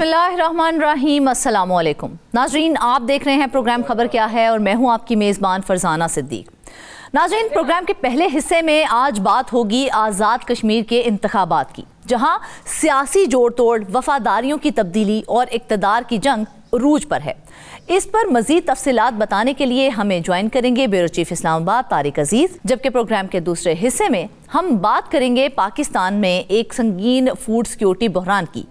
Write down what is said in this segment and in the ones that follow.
बिस्मिल्लाहिर्रहमानिर्रहीम, अस्सलाम वालेकुम। नाजरीन, आप देख रहे हैं प्रोग्राम खबर क्या है और मैं हूं आपकी मेज़बान फरजाना सिद्दीक। नाजरीन, प्रोग्राम के पहले हिस्से में आज बात होगी आज़ाद कश्मीर के इंतखाबात की, जहां सियासी जोड़ तोड़, वफादारियों की तब्दीली और इक़्तिदार की जंग उरूज पर है। इस पर मज़ीद तफसीलात बताने के लिए हमें ज्वाइन करेंगे ब्यूरो चीफ इस्लामाबाद तारिक अजीज़, जबकि प्रोग्राम के दूसरे हिस्से में हम बात करेंगे पाकिस्तान में एक संगीन फूड सिक्योरिटी बहरान की,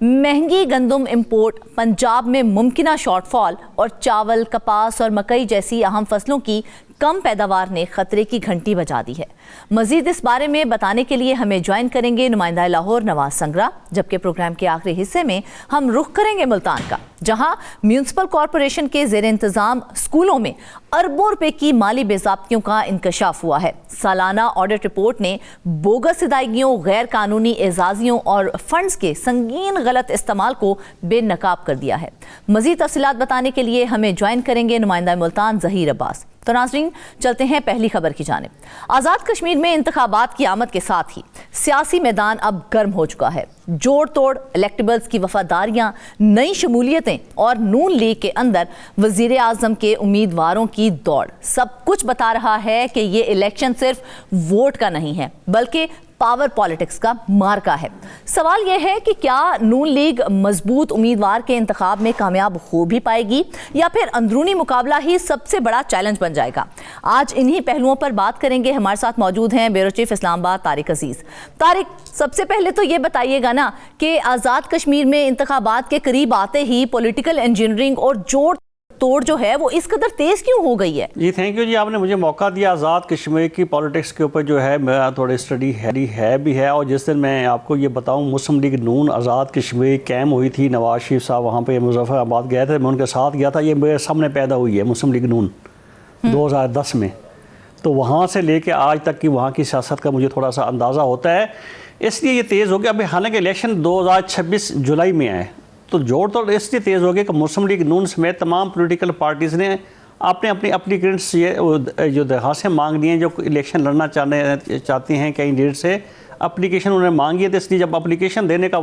महंगी गंदम इंपोर्ट, पंजाब में मुमकिना शॉर्टफॉल और चावल, कपास और मकई जैसी अहम फसलों की कम पैदावार ने खतरे की घंटी बजा दी है। मजीद इस बारे में बताने के लिए हमें ज्वाइन करेंगे नुमाइंदा लाहौर नवाज संगरा, जबकि प्रोग्राम के आखिरी हिस्से में हम रुख करेंगे मुल्तान का, जहां म्यूनिसिपल कॉरपोरेशन के ज़ेर इंतज़ाम स्कूलों में अरबों रुपए की माली बेज़ाब्तियों का इंकशाफ हुआ है। सालाना ऑडिट रिपोर्ट ने बोगस अदायगियों, गैर कानूनी एजाजियों और फंड्स के संगीन गलत इस्तेमाल को बेनकाब कर दिया है। मजीद तफसीलात बताने के लिए हमें ज्वाइन करेंगे नुमाइंदा मुल्तान ज़हीर अब्बास। तो नाज़रीन, चलते हैं पहली खबर की जानिब। आज़ाद कश्मीर में इंतखाबात की आमद के साथ ही सियासी मैदान अब गर्म हो चुका है। जोड़ तोड़, इलेक्टेबल्स की वफादारियां, नई शमूलियतें और नून लीग के अंदर वजीर आज़म के उम्मीदवारों की दौड़, सब कुछ बता रहा है कि ये इलेक्शन सिर्फ वोट का नहीं है बल्कि पावर पॉलिटिक्स का मार्का है। सवाल यह है कि क्या नून लीग मजबूत उम्मीदवार के इंतखाब में कामयाब हो भी पाएगी या फिर अंदरूनी मुकाबला ही सबसे बड़ा चैलेंज बन जाएगा। आज इन्हीं पहलुओं पर बात करेंगे। हमारे साथ मौजूद हैं ब्यूरो चीफ इस्लामाबाद तारिक अजीज़। तारिक, सबसे पहले तो ये बताइएगा ना कि आज़ाद कश्मीर में इंतखाबात के करीब आते ही पॉलिटिकल इंजीनियरिंग और जोड़ तोड़ जो है वो इस कदर तेज क्यों हो गई है? जी थैंक यू जी, आपने मुझे मौका दिया। आज़ाद कश्मीर की पॉलिटिक्स के ऊपर जो है मेरा थोड़ी स्टडी है भी है। और जिस दिन मैं आपको ये बताऊं, मुस्लिम लीग नून आज़ाद कश्मीर कैम हुई थी, नवाज शरीफ साहब वहाँ पे मुजफ्फराबाद गए थे, मैं उनके साथ गया था। ये मेरे सामने पैदा हुई है मुस्लिम लीग नून 2010 में। तो वहाँ से लेके आज तक की वहाँ की सियासत का मुझे थोड़ा सा अंदाज़ा होता है, इसलिए ये तेज़ हो गया। अभी हालांकि इलेक्शन 2026 जुलाई में आए, तो जोड़ तोड़ इसलिए तेज़ हो गया कि मुस्लिम लीग नून समेत तमाम पॉलिटिकल पार्टीज़ ने अपने अपनी एप्लीकेंट्स जो दरखास्तें मांग ली हैं, जो इलेक्शन लड़ना चाहते हैं कैंडिडेट से, एप्लीकेशन उन्होंने मांगी है। तो इसलिए जब एप्लीकेशन देने का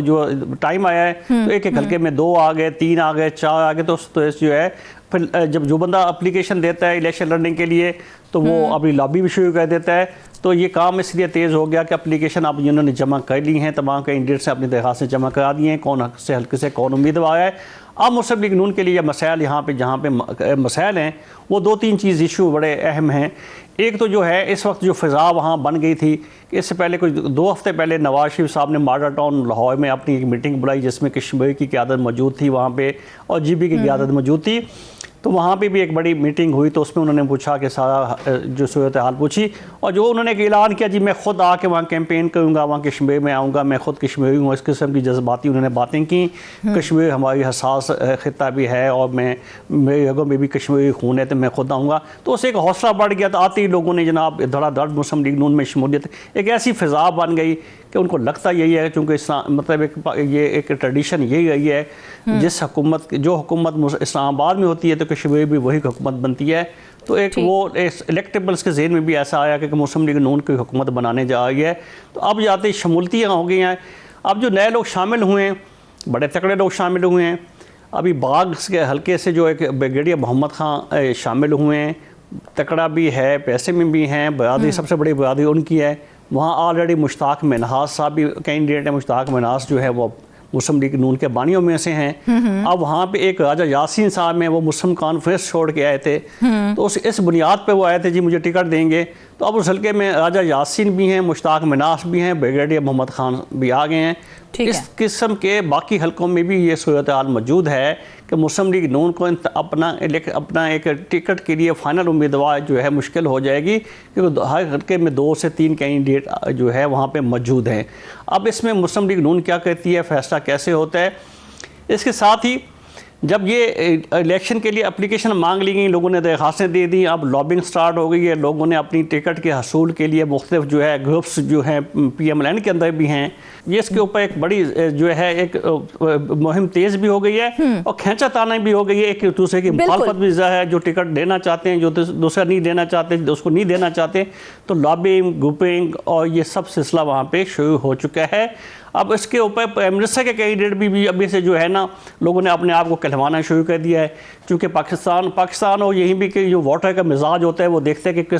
जो टाइम आया है, तो एक हल्के में 2 आ गए, 3 आ गए, 4 आ गए। तो जो है फिर जब जो बंदा एप्लीकेशन देता है इलेक्शन लड़ने के लिए, तो वो अपनी लॉबी भी शुरू कर देता है। तो ये काम इसलिए तेज़ हो गया कि एप्लीकेशन अब जिन्होंने जमा कर ली हैं, तमाम कैंडिडेट से अपनी दरखास्तें जमा करा दी हैं, कौन हल्के से कौन उम्मीदवार है। अब मुस्लिम लीग नून के लिए मसाइल यहाँ पे जहाँ पे मसाइल हैं, वो 2-3 चीज़ इशू बड़े अहम हैं। एक तो जो है इस वक्त जो फ़िज़ा वहाँ बन गई थी, इससे पहले कुछ 2 हफ्ते पहले नवाज शरीफ साहब ने मॉडल टाउन लाहौर में अपनी एक मीटिंग बुलाई, जिसमें कश्मीर की क़यादत मौजूद थी वहाँ पे और GB की क़यादत मौजूद थी। तो वहाँ पे भी एक बड़ी मीटिंग हुई, तो उसमें उन्होंने पूछा कि सारा जो सूरत हाल पूछी, और जो उन्होंने एक ऐलान किया, जी मैं ख़ुद आके वहाँ कैंपेन करूँगा, वहाँ कश्मीर में आऊँगा, मैं ख़ुद कश्मीरी हूँ। इस किस्म की जज्बाती उन्होंने बातें की। कश्मीर हमारी हसास ख़ित्ता भी है और मेरे रगों में भी कश्मीरी खून है, तो मैं ख़ुद आऊँगा। तो उससे एक हौसला बढ़ गया। तो आते ही लोगों ने जनाब धड़ाधड़ मुस्लिम लीग नून में शमूलियत, एक ऐसी फ़िज़ा बन गई कि उनको लगता यही है, क्योंकि मतलब ये एक ट्रेडिशन यही रही है, जिस जो हुकूमत इस्लामाबाद में होती है तो कश्मीर भी वही हुकूमत बनती है। तो एक वो इलेक्टेबल्स के ज़हन में भी ऐसा आया कि मुस्लिम लीग नून की हुकूमत बनाने जा रही है। तो अब जाते शमूलतियाँ हो गई हैं। अब जो नए लोग शामिल हुए हैं, बड़े तकड़े लोग शामिल हुए हैं। अभी बाग के हल्के से जो एक ब्रिगेडियर मोहम्मद खान शामिल हुए हैं, तकड़ा भी है, पैसे में भी हैं, बरादरी सबसे बड़ी बरादरी उनकी है। वहाँ ऑलरेडी मुश्ताक मिन्हास साहब भी कैंडिडेट है। मुश्ताक मिन्हास जो है वो मुस्लिम लीग नून के बानियों में से हैं। अब वहाँ पे एक राजा यासीन साहब हैं, वो मुस्लिम कॉन्फ्रेंस छोड़ के आए थे, तो इस बुनियाद पे वो आए थे, जी मुझे टिकट देंगे। तो अब उस हल्के में राजा यासीन भी हैं, मुश्ताक मिन्हास भी हैं, ब्रिगेडियर मोहम्मद खान भी आ गए हैं। इस किस्म के बाकी हल्कों में भी ये सूरत हाल मौजूद है कि मुस्लिम लीग नून को अपना एक टिकट के लिए फ़ाइनल उम्मीदवार जो है मुश्किल हो जाएगी, क्योंकि हर हल्के में 2 से 3 कैंडिडेट जो है वहाँ पे मौजूद हैं। अब इसमें मुस्लिम लीग नून क्या कहती है, फ़ैसला कैसे होता है। इसके साथ ही जब ये इलेक्शन के लिए एप्लीकेशन मांग ली गई, लोगों ने दरखास्तें दे दी, अब लॉबिंग स्टार्ट हो गई है। लोगों ने अपनी टिकट के हसूल के लिए मुख्तलिफ जो है ग्रुप्स जो हैं PMLN के अंदर भी हैं, ये इसके ऊपर एक बड़ी जो है एक मुहिम तेज़ भी हो गई है और खींचा ताना भी हो गई है। एक दूसरे की मुखालफत भी है, जो टिकट देना चाहते हैं, जो दूसरा नहीं देना चाहते, उसको नहीं देना चाहते। तो लॉबिंग, ग्रुपिंग और ये सब सिलसिला वहाँ पर शुरू हो चुका है। अब इसके ऊपर प्राइम मिनिस्टर के कैंडिडेट भी अभी से जो है ना लोगों ने अपने आप को कहलवाना शुरू कर दिया है, क्योंकि पाकिस्तान और यहीं भी कि जो वोटर का मिजाज होता है वो देखते हैं कि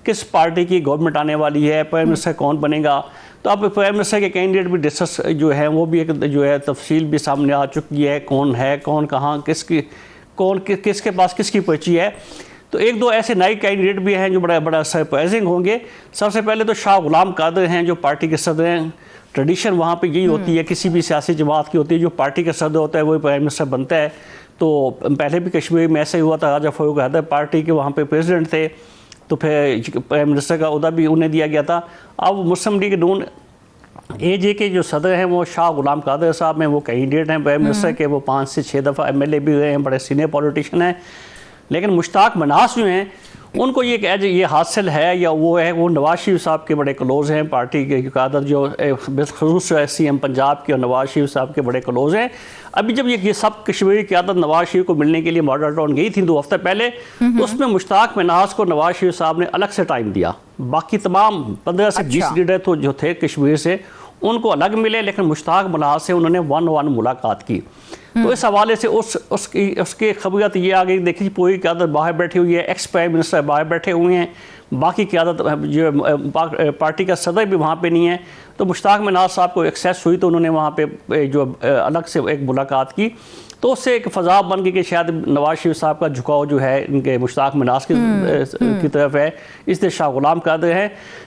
किस पार्टी की गवर्नमेंट आने वाली है, प्राइम मिनिस्टर कौन बनेगा। तो अब प्राइम मिनिस्टर के कैंडिडेट भी डिस्कस जो है वो भी एक जो है तफसील भी सामने आ चुकी है, कौन कहाँ किसके पास किसकी पर्ची है। तो एक दो ऐसे नए कैंडिडेट भी हैं जो बड़ा सरप्राइजिंग होंगे। सबसे पहले तो शाह गुलाम कादर हैं जो पार्टी के सदर हैं। ट्रेडिशन वहाँ पे यही होती है, किसी भी सियासी जमात की होती है, जो पार्टी का सदर होता है वही प्राइम मिनिस्टर बनता है। तो पहले भी कश्मीर में ऐसे ही हुआ था, राजा फ़ारूक हैदर पार्टी के वहाँ पे प्रेसिडेंट थे, तो फिर प्राइम मिनिस्टर का ओहदा भी उन्हें दिया गया था। अब मुस्लिम लीग नून AJ के जो सदर हैं वो शाह गुलाम कादर साहब हैं, वो कैंडिडेट हैं प्राइम मिनिस्टर के, वो 5 से 6 दफ़ा MLA भी रहे हैं, बड़े सीनियर पॉलिटिशियन हैं। लेकिन मुश्ताक मनास जो हैं उनको ये हासिल है या वो है, वो नवाज शरीफ साहब के बड़े क्लोज़ हैं, पार्टी के क़यादत जो बिलखुसूस CM पंजाब के और नवाज शरीफ साहब के बड़े क्लोज़ हैं। अभी जब ये सब कश्मीरी क़यादत नवाज शरीफ को मिलने के लिए मॉडल टाउन गई थी 2 हफ्ते पहले, तो उसमें मुश्ताक मनास को नवाज शरीफ साहब ने अलग से टाइम दिया। बाकी तमाम 15 से 20 लीडर तो जो थे कश्मीर से उनको अलग मिले, लेकिन मुश्ताक मनास से उन्होंने 1-1 मुलाकात की। तो इस हवाले से उसकी खबरियत ये आ गई, देखिए पूरी क़यादत बाहर बैठी हुई है, एक्स प्राइम मिनिस्टर बाहर बैठे हुए हैं, बाकी क़यादत जो पार्टी का सदर भी वहाँ पे नहीं है। तो मुश्ताक मनास साहब को एक्सेस हुई तो उन्होंने वहाँ पे जो अलग से एक मुलाकात की, तो उससे एक फ़ज़ा बन गई कि शायद नवाज शरीफ साहब का झुकाव जो है इनके मुश्ताक मनास की तरफ है, इसलिए शाह गुलाम कादर है।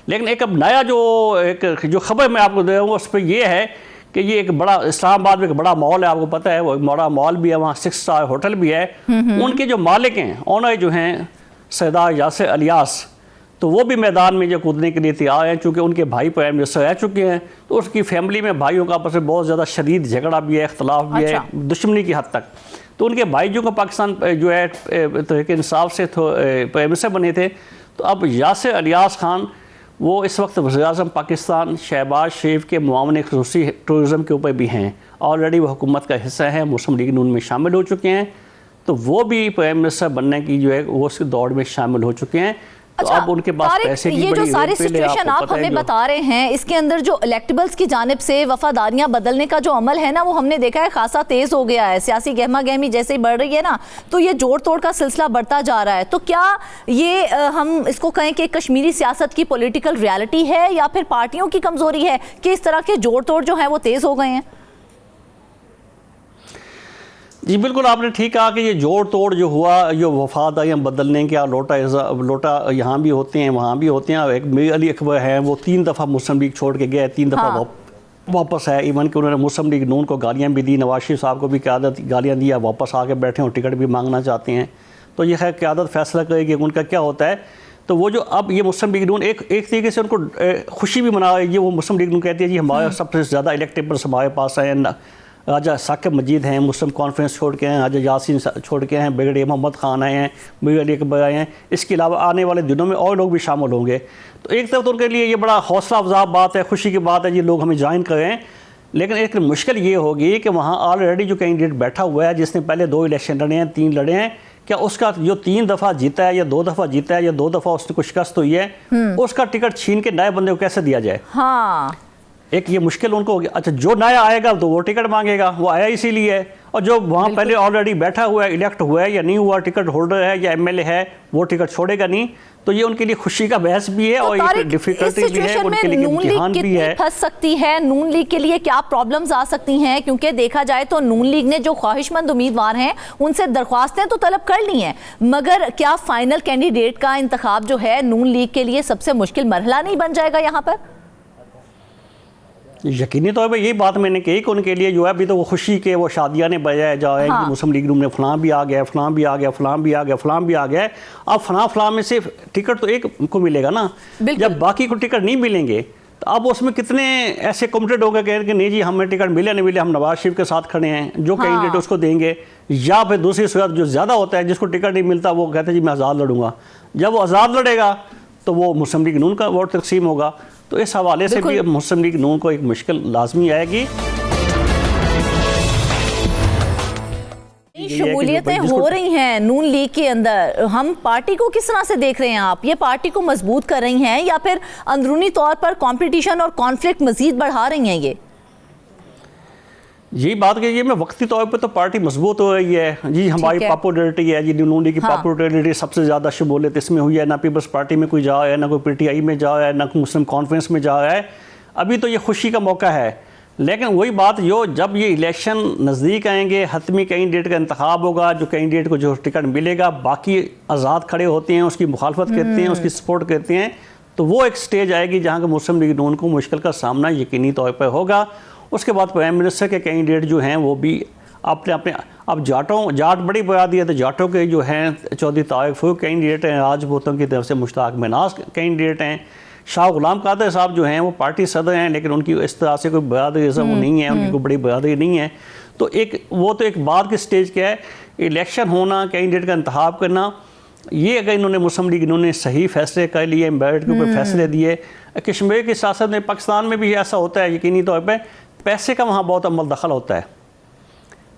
लेकिन एक अब नया जो खबर मैं आपको दे रहा हूँ उस पर यह है कि ये एक बड़ा इस्लामाबाद में एक बड़ा मॉल है, आपको पता है, वो एक बड़ा मॉल भी है, वहाँ 6 स्टार होटल भी है। उनके जो मालिक हैं, ऑनर जो हैं सरदार यासिर अलियास, तो वो भी मैदान में जो कूदने के लिए तैयार हैं, चूँकि उनके भाई प्राइम मिनिस्टर रह चुके हैं। तो उसकी फैमिली में भाइयों का आपस में बहुत ज़्यादा शदीद झगड़ा भी है, इख्तलाफ भी है, दुश्मनी की हद तक। तो उनके भाई जो को पाकिस्तान जो है तहरीक इंसाफ से प्राइम मिनिस्टर बने थे, तो अब यासिर अलियास खान वो इस वक्त वज़ीर-ए-आज़म पाकिस्तान शहबाज शरीफ के मुआवन ख़ुसूसी टूरिज़म के ऊपर भी हैं। ऑलरेडी वो हुकूमत का हिस्सा हैं, मुस्लिम लीग नून में शामिल हो चुके हैं, तो वो भी प्राइम मिनिस्टर बनने की जो है वो उस दौड़ में शामिल हो चुके हैं। तो अब उनके पास पैसे की ये जो सारी सिचुएशन आप हमें बता रहे हैं, इसके अंदर जो इलेक्टेबल्स की जानिब से वफादारियां बदलने का जो अमल है ना, वो हमने देखा है खासा तेज हो गया है। सियासी गहमा गहमी जैसे ही बढ़ रही है ना, तो ये जोड़ तोड़ का सिलसिला बढ़ता जा रहा है। तो क्या ये हम इसको कहें कि कश्मीरी सियासत की पॉलिटिकल रियलिटी है या फिर पार्टियों की कमजोरी है कि इस तरह के जोड़ तोड़ जो है वो तेज हो गए हैं? जी बिल्कुल, आपने ठीक कहा कि ये जोड़ तोड़ जो हुआ, जो वफादारियाँ बदलने के लोटा यहाँ भी होते हैं वहाँ भी होते हैं। एक मीर अली अकबर है, वो 3 दफ़ा मुस्लिम लीग छोड़ के गए, 3 दफ़ा वापस आए। इवन कि उन्होंने मुस्लिम लीग नून को गालियाँ भी दी, नवाज शरीफ साहब को भी क़यादत गालियाँ दी, वापस आके बैठे और टिकट भी मांगना चाहते हैं। तो ये खैर क़यादत फैसला करेगी उनका क्या होता है। तो वो जो अब ये मुस्लिम लीग नून एक तरीके से उनको खुशी भी मना रही है। वो मुस्लिम लीग नून कहती है जी हमारे सबसे ज़्यादा इलेक्टेबल्स हमारे पास आए हैं, राजा साकिब मजीद हैं, मुस्लिम कॉन्फ्रेंस छोड़ के हैं, राजा यासीन छोड़ के हैं, ब्रिगेडियर मोहम्मद खान आए हैं, मीर अली अकबर आए हैं। इसके अलावा आने वाले दिनों में और लोग भी शामिल होंगे। तो एक तरफ तो उनके लिए ये बड़ा हौसला अफजा बात है, खुशी की बात है जी लोग हमें ज्वाइन करें। लेकिन एक मुश्किल ये होगी कि वहाँ ऑलरेडी जो कैंडिडेट बैठा हुआ है, जिसने पहले 2 इलेक्शन लड़े हैं, 3 लड़े हैं, क्या उसका जो 3 दफ़ा जीता है या 2 दफ़ा जीता है या 2 दफ़ा उसने कुछ शिकस्त हुई है, उसका टिकट छीन के नए बंदे को कैसे दिया जाए? हाँ, एक ये मुश्किल उनको होगी। अच्छा, जो नया आएगा तो वो टिकट मांगेगा, वो आया इसीलिए है। और जो वहाँ पहले ऑलरेडी बैठा हुआ है, इलेक्ट हुआ है या नहीं हुआ, टिकट होल्डर है या MLA है, वो टिकट छोड़ेगा नहीं। तो ये उनके लिए खुशी का बहस भी है और एक डिफिकल्टी भी है, उनके लिए इम्तिहान भी है। फंस सकती है नून लीग के लिए, क्या प्रॉब्लम्स आ सकती हैं? क्योंकि देखा जाए तो नून लीग ने जो ख्वाहिशमंद उम्मीदवार हैं उनसे दरख्वास्तें तो तलब कर ली हैं, मगर क्या फाइनल कैंडिडेट का इंतखाब जो है नून लीग के लिए सबसे मुश्किल मरहला नहीं बन जाएगा यहाँ पर? यकीनी तौर पर यही बात मैंने कही कि उनके लिए जो है अभी तो वो खुशी के वो शादियाँ ने बजाए जाए कि मुस्लिम लीग नून में फलां भी आ गया, फलां भी आ गया, फलां भी आ गया, फलां भी आ गया। अब फलां में से टिकट तो एक को मिलेगा ना, जब बाकी को टिकट नहीं मिलेंगे तो अब उसमें कितने ऐसे कमिटेड हो गए कि नहीं जी हमें टिकट मिले नहीं मिले, हम नवाज शरीफ के साथ खड़े हैं, जो कैंडिडेट उसको देंगे। या फिर दूसरी सूरत जो ज़्यादा होता है, जिसको टिकट नहीं मिलता, वो कहते हैं जी मैं आज़ाद लड़ूंगा। जब वो आज़ाद लड़ेगा तो वो मुस्लिम लीग नून का वोट तकसीम होगा। तो इस हवाले से भी मुस्लिम लीग नून को एक मुश्किल लाजमी आएगी। शमूलियतें हो रही हैं नून लीग के अंदर, हम पार्टी को किस तरह से देख रहे हैं आप? ये पार्टी को मजबूत कर रही हैं या फिर अंदरूनी तौर पर कंपटीशन और कॉन्फ्लिक्ट मजीद बढ़ा रही हैं? ये यही बात कीजिए, मैं वक्ती तौर पे तो पार्टी मजबूत हो रही है जी, हमारी पॉपुलरिटी है जी, नून लीग की पॉपुलरिटी सबसे ज़्यादा शमूलियत इसमें हुई है, ना पीपल्स पार्टी में कोई जा रहा है, ना कोई PTI में जा रहा है, ना मुस्लिम कॉन्फ्रेंस में जा रहा है। अभी तो ये खुशी का मौका है, लेकिन वही बात जो जब ये इलेक्शन नज़दीक आएंगे, हतमी कैंडिडेट का इंतखाब होगा, जो कैंडिडेट को जो टिकट मिलेगा, बाकी आज़ाद खड़े होते हैं, उसकी मुखालफत करते हैं, उसकी सपोर्ट करते हैं, तो वो एक स्टेज आएगी जहाँ के मुस्लिम लीग नून को मुश्किल का सामना यकीनी तौर पर होगा। उसके बाद प्राइम मिनिस्टर के कैंडिडेट जो हैं वो भी अपने अपने, अब जाट बड़ी बरादरी है, तो जाटों के जो हैं चौधरी तारिक फरूक कैंडिडेट हैं, राजपूतों की तरफ से मुश्ताक मिनाज कैंडिडेट हैं, शाह गुलाम कादर साहब जो हैं वो पार्टी सदर हैं, लेकिन उनकी इस तरह से कोई बरादरीज़म नहीं है, उनकी कोई बड़ी बरादरी नहीं है। तो एक बाद की स्टेज क्या है, इलेक्शन होना, कैंडिडेट का इंतखाब करना, ये अगर इन्होंने मुस्लिम लीग इन्होंने सही फैसले कर लिए, मेरिट के ऊपर फैसले दिए। कश्मीर की सियासत में, पाकिस्तान में भी ऐसा होता है यकीनी तौर पर, पैसे का वहाँ बहुत अमल दखल होता है,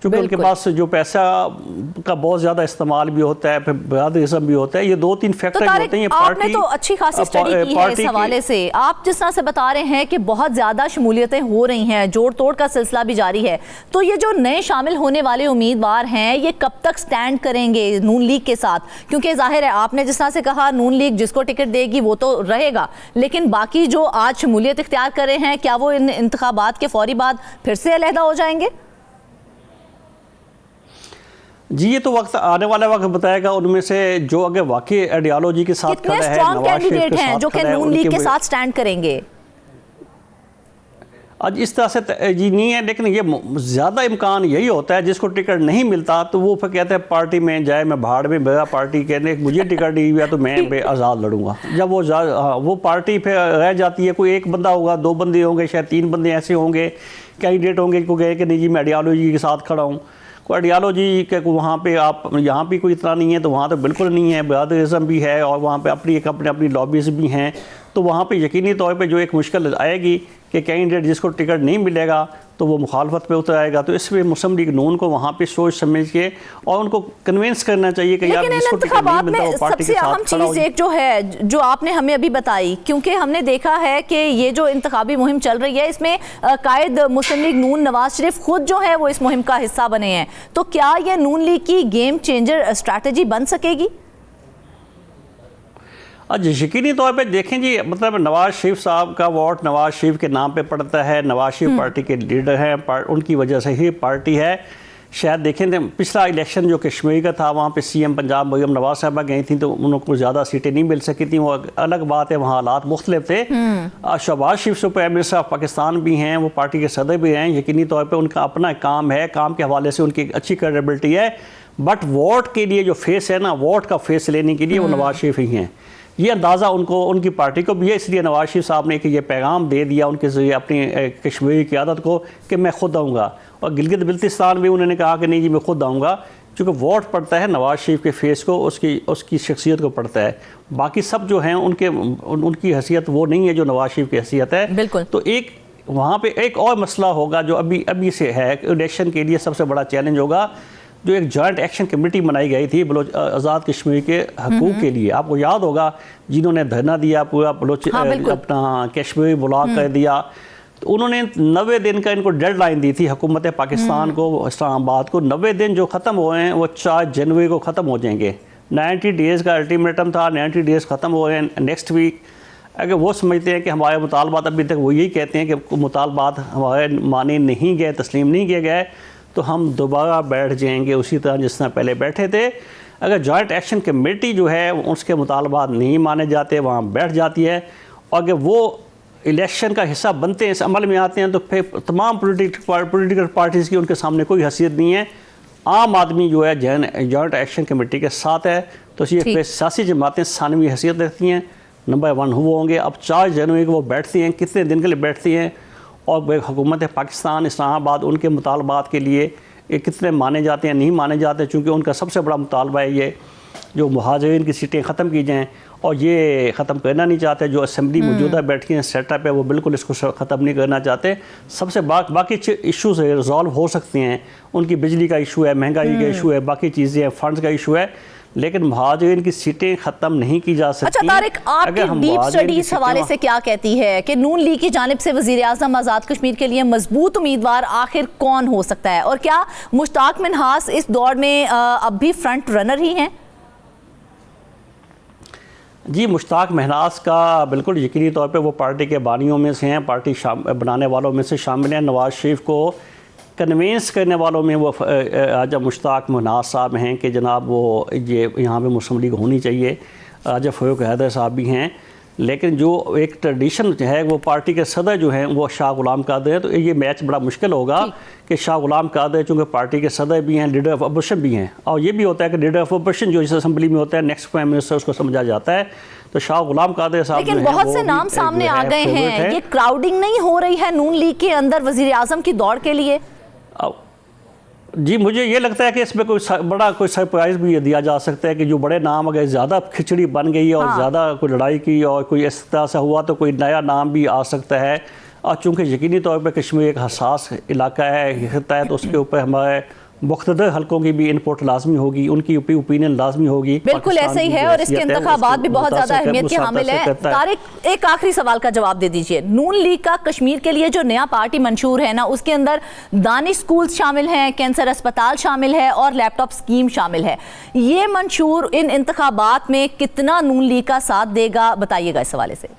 क्योंकि उनके पास जो पैसा का बहुत ज़्यादा इस्तेमाल भी होता है, फिर बरादरीज़म भी होता है। ये 2-3 फैक्टर तो होते हैं। ये आपने तो अच्छी खासी स्टडी की है इस हवाले से। आप जिस तरह से बता रहे हैं कि बहुत ज़्यादा शमूलियतें हो रही हैं, जोड़ तोड़ का सिलसिला भी जारी है, तो ये जो नए शामिल होने वाले उम्मीदवार हैं, ये कब तक स्टैंड करेंगे नून लीग के साथ? क्योंकि जाहिर है, आपने जिस तरह से कहा, नून लीग जिसको टिकट देगी वो तो रहेगा, लेकिन बाकी जो आज शमूलियत इख्तियार कर रहे हैं, क्या वो इन इंतखाबात के फौरी बाद फिर से अलहदा हो जाएंगे? जी, ये तो वक्त आने वाला वक्त बताएगा। उनमें से जो अगर वाकई आइडियोलॉजी के साथ खड़ा है, स्ट्रॉन्ग कैंडिडेट हैं जो कि नून लीग के साथ स्टैंड करेंगे। आज इस तरह से जी नहीं है, लेकिन ये ज़्यादा इम्कान यही होता है जिसको टिकट नहीं मिलता तो वो फिर कहते हैं पार्टी में जाए, मैं भाड़ में मेरा पार्टी कहने मुझे टिकट नहीं हुआ तो मैं आज़ाद लड़ूंगा। जब वो पार्टी फिर रह जाती है, कोई एक बंदा होगा, 2 बंदे होंगे, शायद 3 बंदे ऐसे होंगे कैंडिडेट होंगे को कहे कि नहीं जी मैं आइडियोलॉजी के साथ खड़ा हूँ। कोई आइडियोलॉजी के वहाँ पे आप यहाँ भी कोई इतना नहीं है, तो वहाँ तो बिल्कुल नहीं है, बरादरीज़म भी है और वहाँ पे अपनी लॉबीज़ भी हैं। तो वहाँ पे यकीनी तौर पे जो एक मुश्किल आएगी कि कैंडिडेट जिसको टिकट नहीं मिलेगा तो वो मुखालफत पे उतर आएगा। तो इसमें मुस्लिम लीग नून को वहाँ पे सोच समझ के और उनको कन्विंस करना चाहिए कि यार जिसको टिकट नहीं मिलता वो पार्टी के साथ खड़ा हो। एक जो है, जो आपने हमें अभी बताई, क्योंकि हमने देखा है कि ये जो इंतखाबी मुहिम चल रही है, इसमें कायद मुस्लिम लीग नून नवाज शरीफ खुद जो है वो इस मुहिम का हिस्सा बने हैं, तो क्या ये नून लीग की गेम चेंजर स्ट्रैटेजी बन सकेगी? आज यकीनी तौर पे देखें जी, मतलब नवाज शरीफ साहब का वोट नवाज शरीफ के नाम पे पड़ता है, नवाज शरीफ पार्टी के लीडर हैं, उनकी वजह से ही पार्टी है। शायद देखें पिछला इलेक्शन जो कश्मीर का था, वहाँ पे CM पंजाब मरियम नवाज साहबा गई थी तो उनको ज़्यादा सीटें नहीं मिल सकी थी, वो अलग बात है, वहाँ हालात मुख्तलिफ थे। शहबाज शरीफ प्राइम मिनिस्टर ऑफ पाकिस्तान भी हैं, वो पार्टी के सदर भी हैं, यकीनी तौर पर उनका अपना काम है, काम के हवाले से उनकी अच्छी क्रेडिबिलिटी है। बट वोट के लिए जो फेस है ना, वोट का फेस लेने के लिए वो नवाज शरीफ ही हैं। ये अंदाज़ा उनको, उनकी पार्टी को भी है, इसलिए नवाज शरीफ साहब ने कि ये पैगाम दे दिया उनके ज़रिए अपनी कश्मीरी क़यादत को कि मैं खुद आऊँगा। और गिलगित बल्तिस्तान में उन्होंने कहा कि नहीं जी मैं खुद आऊँगा, क्योंकि वोट पड़ता है नवाज शरीफ के फेस को, उसकी शख्सियत को पड़ता है। बाकी सब जो हैं उनकी हैसियत वो नहीं है जो नवाज शरीफ की हैसियत है। बिल्कुल। तो एक वहाँ पर एक और मसला होगा जो अभी से है, इलेक्शन के लिए सबसे बड़ा चैलेंज होगा। जो एक जॉइंट एक्शन कमेटी बनाई गई थी आज़ाद कश्मीर के हकूक़ के लिए, आपको याद होगा, जिन्होंने धरना दिया, पूरा अपना कश्मीर ब्लॉक कर दिया, तो उन्होंने 90 दिन का इनको डेडलाइन दी थी हुकूमत पाकिस्तान को, इस्लामाबाद को। 90 दिन जो ख़त्म हुए हैं वो 4 जनवरी को ख़त्म हो जाएंगे। 90 डेज़ का अल्टीमेटम था, 90 डेज़ ख़त्म हो रहे हैं नेक्स्ट वीक। अगर वो समझते हैं कि हमारे मुतालबात, अभी तक वो यही कहते हैं कि मुतालबात हमारे माने नहीं गए, तस्लीम नहीं किए गए, तो हम दोबारा बैठ जाएंगे उसी तरह जिस तरह पहले बैठे थे। अगर जॉइंट एक्शन कमेटी जो है उसके मुतालबात नहीं माने जाते, वहाँ बैठ जाती है, और अगर वो इलेक्शन का हिस्सा बनते हैं, इस अमल में आते हैं, तो फिर तमाम पोलिटिकल पार्टीज़ की उनके सामने कोई हैसियत नहीं है। आम आदमी जो है जॉइंट एक्शन कमेटी के साथ है, तो ये सियासी जमातें सानवी हैसियत रखती हैं, नंबर 1 वो होंगे। अब 4 जनवरी को वो बैठती हैं, कितने दिन के लिए बैठती हैं, और हुकूमत पाकिस्तान इस्लामाबाद उनके मुतालबात के लिए ये कितने माने जाते हैं, नहीं माने जाते, चूँकि उनका सबसे बड़ा मुतालबा है ये जो मुहाजिरीन की सीटें ख़त्म की जाएँ, और ये ख़त्म करना नहीं चाहते। जो असेंबली मौजूदा बैठी है, सेटअप है, वो बिल्कुल इसको ख़त्म नहीं करना चाहते। सबसे बाकी इशूज़ रिजॉल्व हो सकते हैं, उनकी बिजली का इशू है, महंगाई का इशू है, बाकी चीज़ें हैं, फ़ंड्स का इशू है, लेकिन महाजरीन की सीटें ख़त्म नहीं की जा सकती। अच्छा तारिक, आपकी डीप स्टडी इस हवाले से क्या कहती है कि नून लीग की जानिब से वज़ीर आज़म आज़ाद कश्मीर के लिए मजबूत उम्मीदवार आखिर कौन हो सकता है, और क्या मुश्ताक मिन्हास इस दौर में अब भी फ्रंट रनर ही हैं? जी, मुश्ताक मिन्हास का बिल्कुल यकीनी तौर पे वो पार्टी के बानियों में से हैं, पार्टी बनाने वालों में से शामिल हैं। नवाज़ शरीफ को कन्वेंस करने वालों में वो आजम मुश्ताक मिन्हास साहब हैं कि जनाब वो ये यहाँ पे मुस्लिम लीग होनी चाहिए। आजम फ़ारूक हैदर साहब भी हैं, लेकिन जो एक ट्रेडिशन है वो पार्टी के सदर जो हैं वो शाह गुलाम कादर हैं। तो ये मैच बड़ा मुश्किल होगा कि शाह गुलाम कादर चूँकि पार्टी के सदर भी हैं, लीडर ऑफ अपोजिशन भी हैं, और ये भी होता है कि लीडर ऑफ अपोजिशन जो इस असम्बली में होता है नेक्स्ट प्राइम मिनिस्टर उसको समझा जाता है। तो शाह गुलाम कादर साहब, लेकिन बहुत से नाम सामने आ गए हैं, ये क्राउडिंग नहीं हो रही है नून लीग के अंदर वज़ीर आज़म की दौड़ के लिए? जी, मुझे ये लगता है कि इसमें कोई सरप्राइज़ भी दिया जा सकता है कि जो बड़े नाम अगर ज़्यादा खिचड़ी बन गई और ज़्यादा कोई लड़ाई की और कोई इस तरह से हुआ तो कोई नया नाम भी आ सकता है। और चूँकि यकीनी तौर पर कश्मीर एक हसास इलाका है, तो उसके ऊपर हमारे मुख्तलिफ हल्कों की भी इनपुट लाजमी होगी, उनकी ओपिनियन लाजमी होगी। बिल्कुल ऐसे ही है, और इसके इंतखाबात भी बहुत ज़्यादा अहमियत के हामिल है। तारिक, एक आखिरी सवाल का जवाब दे दीजिए। नून लीग का कश्मीर के लिए जो नया पार्टी मंशूर है ना, उसके अंदर दानिश स्कूल्स शामिल हैं, कैंसर अस्पताल शामिल है और लैपटॉप स्कीम शामिल है। ये मंशूर इन इंतखाबात में कितना नून लीग का साथ देगा, बताइएगा इस हवाले से।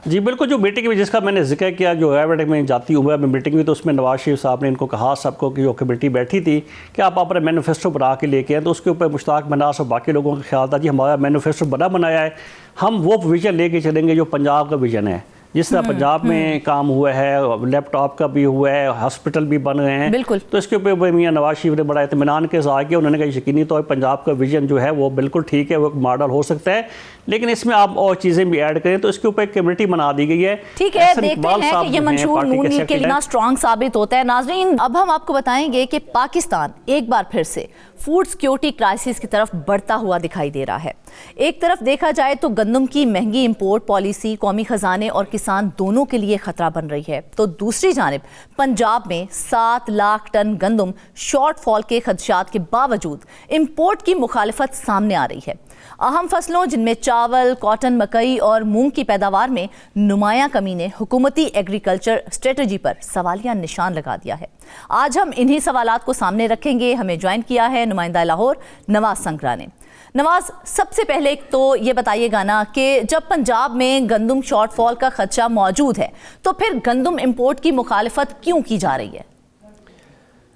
जी बिल्कुल, जो मीटिंग में जिसका मैंने जिक्र किया, जो गैर में जाती उम्र में मीटिंग हुई, तो उसमें नवाज शरीफ साहब ने इनको कहा सबको कि जो कमेटी बैठी थी कि आप अपना मैनिफेस्टो बना के लेके आए। तो उसके ऊपर मुश्ताक मिन्हास और बाकी लोगों का ख्याल था जी हमारा मैनिफेस्टो बनाया है, हम वो विजन लेके चलेंगे जो पंजाब का विजन है। जिस तरह पंजाब में काम हुआ है, लैपटॉप का भी हुआ है, हॉस्पिटल भी बन रहे हैं, बिल्कुल। तो इसके ऊपर मियां नवाज शरीफ ने बड़ा इत्मीनान के साथ किया। उन्होंने कहा यकीनी तौर पर पंजाब का विजन जो है वो बिल्कुल ठीक है, वो मॉडल हो सकता है, लेकिन इसमें आप और चीज़ें भी ऐड करें। तो इसके ऊपर एक कमेटी बना दी गई है। ठीक है, देखते हैं कि ये मंशूर नून लीग के लिए स्ट्रॉन्ग साबित होता है। नाज़रीन, अब हम आपको बताएंगे कि पाकिस्तान एक बार फिर से फूड सिक्योरिटी क्राइसिस की तरफ बढ़ता हुआ दिखाई दे रहा है। एक तरफ देखा जाए तो गंदम की महंगी इंपोर्ट पॉलिसी कौमी खजाने और किसान दोनों के लिए खतरा बन रही है, तो दूसरी जानिब पंजाब में 7 लाख टन गंदम शॉर्टफॉल के खदशात के बावजूद इंपोर्ट की मुखालिफत सामने आ रही है। अहम फसलों जिनमें चावल, कॉटन, मकई और मूंग की पैदावार में नुमायां कमी ने हुकूमती एग्रीकल्चर स्ट्रेटजी पर सवालिया निशान लगा दिया है। आज हम इन्हीं सवालात को सामने रखेंगे। हमें ज्वाइन किया है नुमाइंदा लाहौर नवाज संगरा ने। नवाज, सबसे पहले तो ये बताइएगा ना कि जब पंजाब में गंदम शॉर्टफॉल का खदशा मौजूद है तो फिर गंदम इंपोर्ट की मुखालिफत क्यों की जा रही है?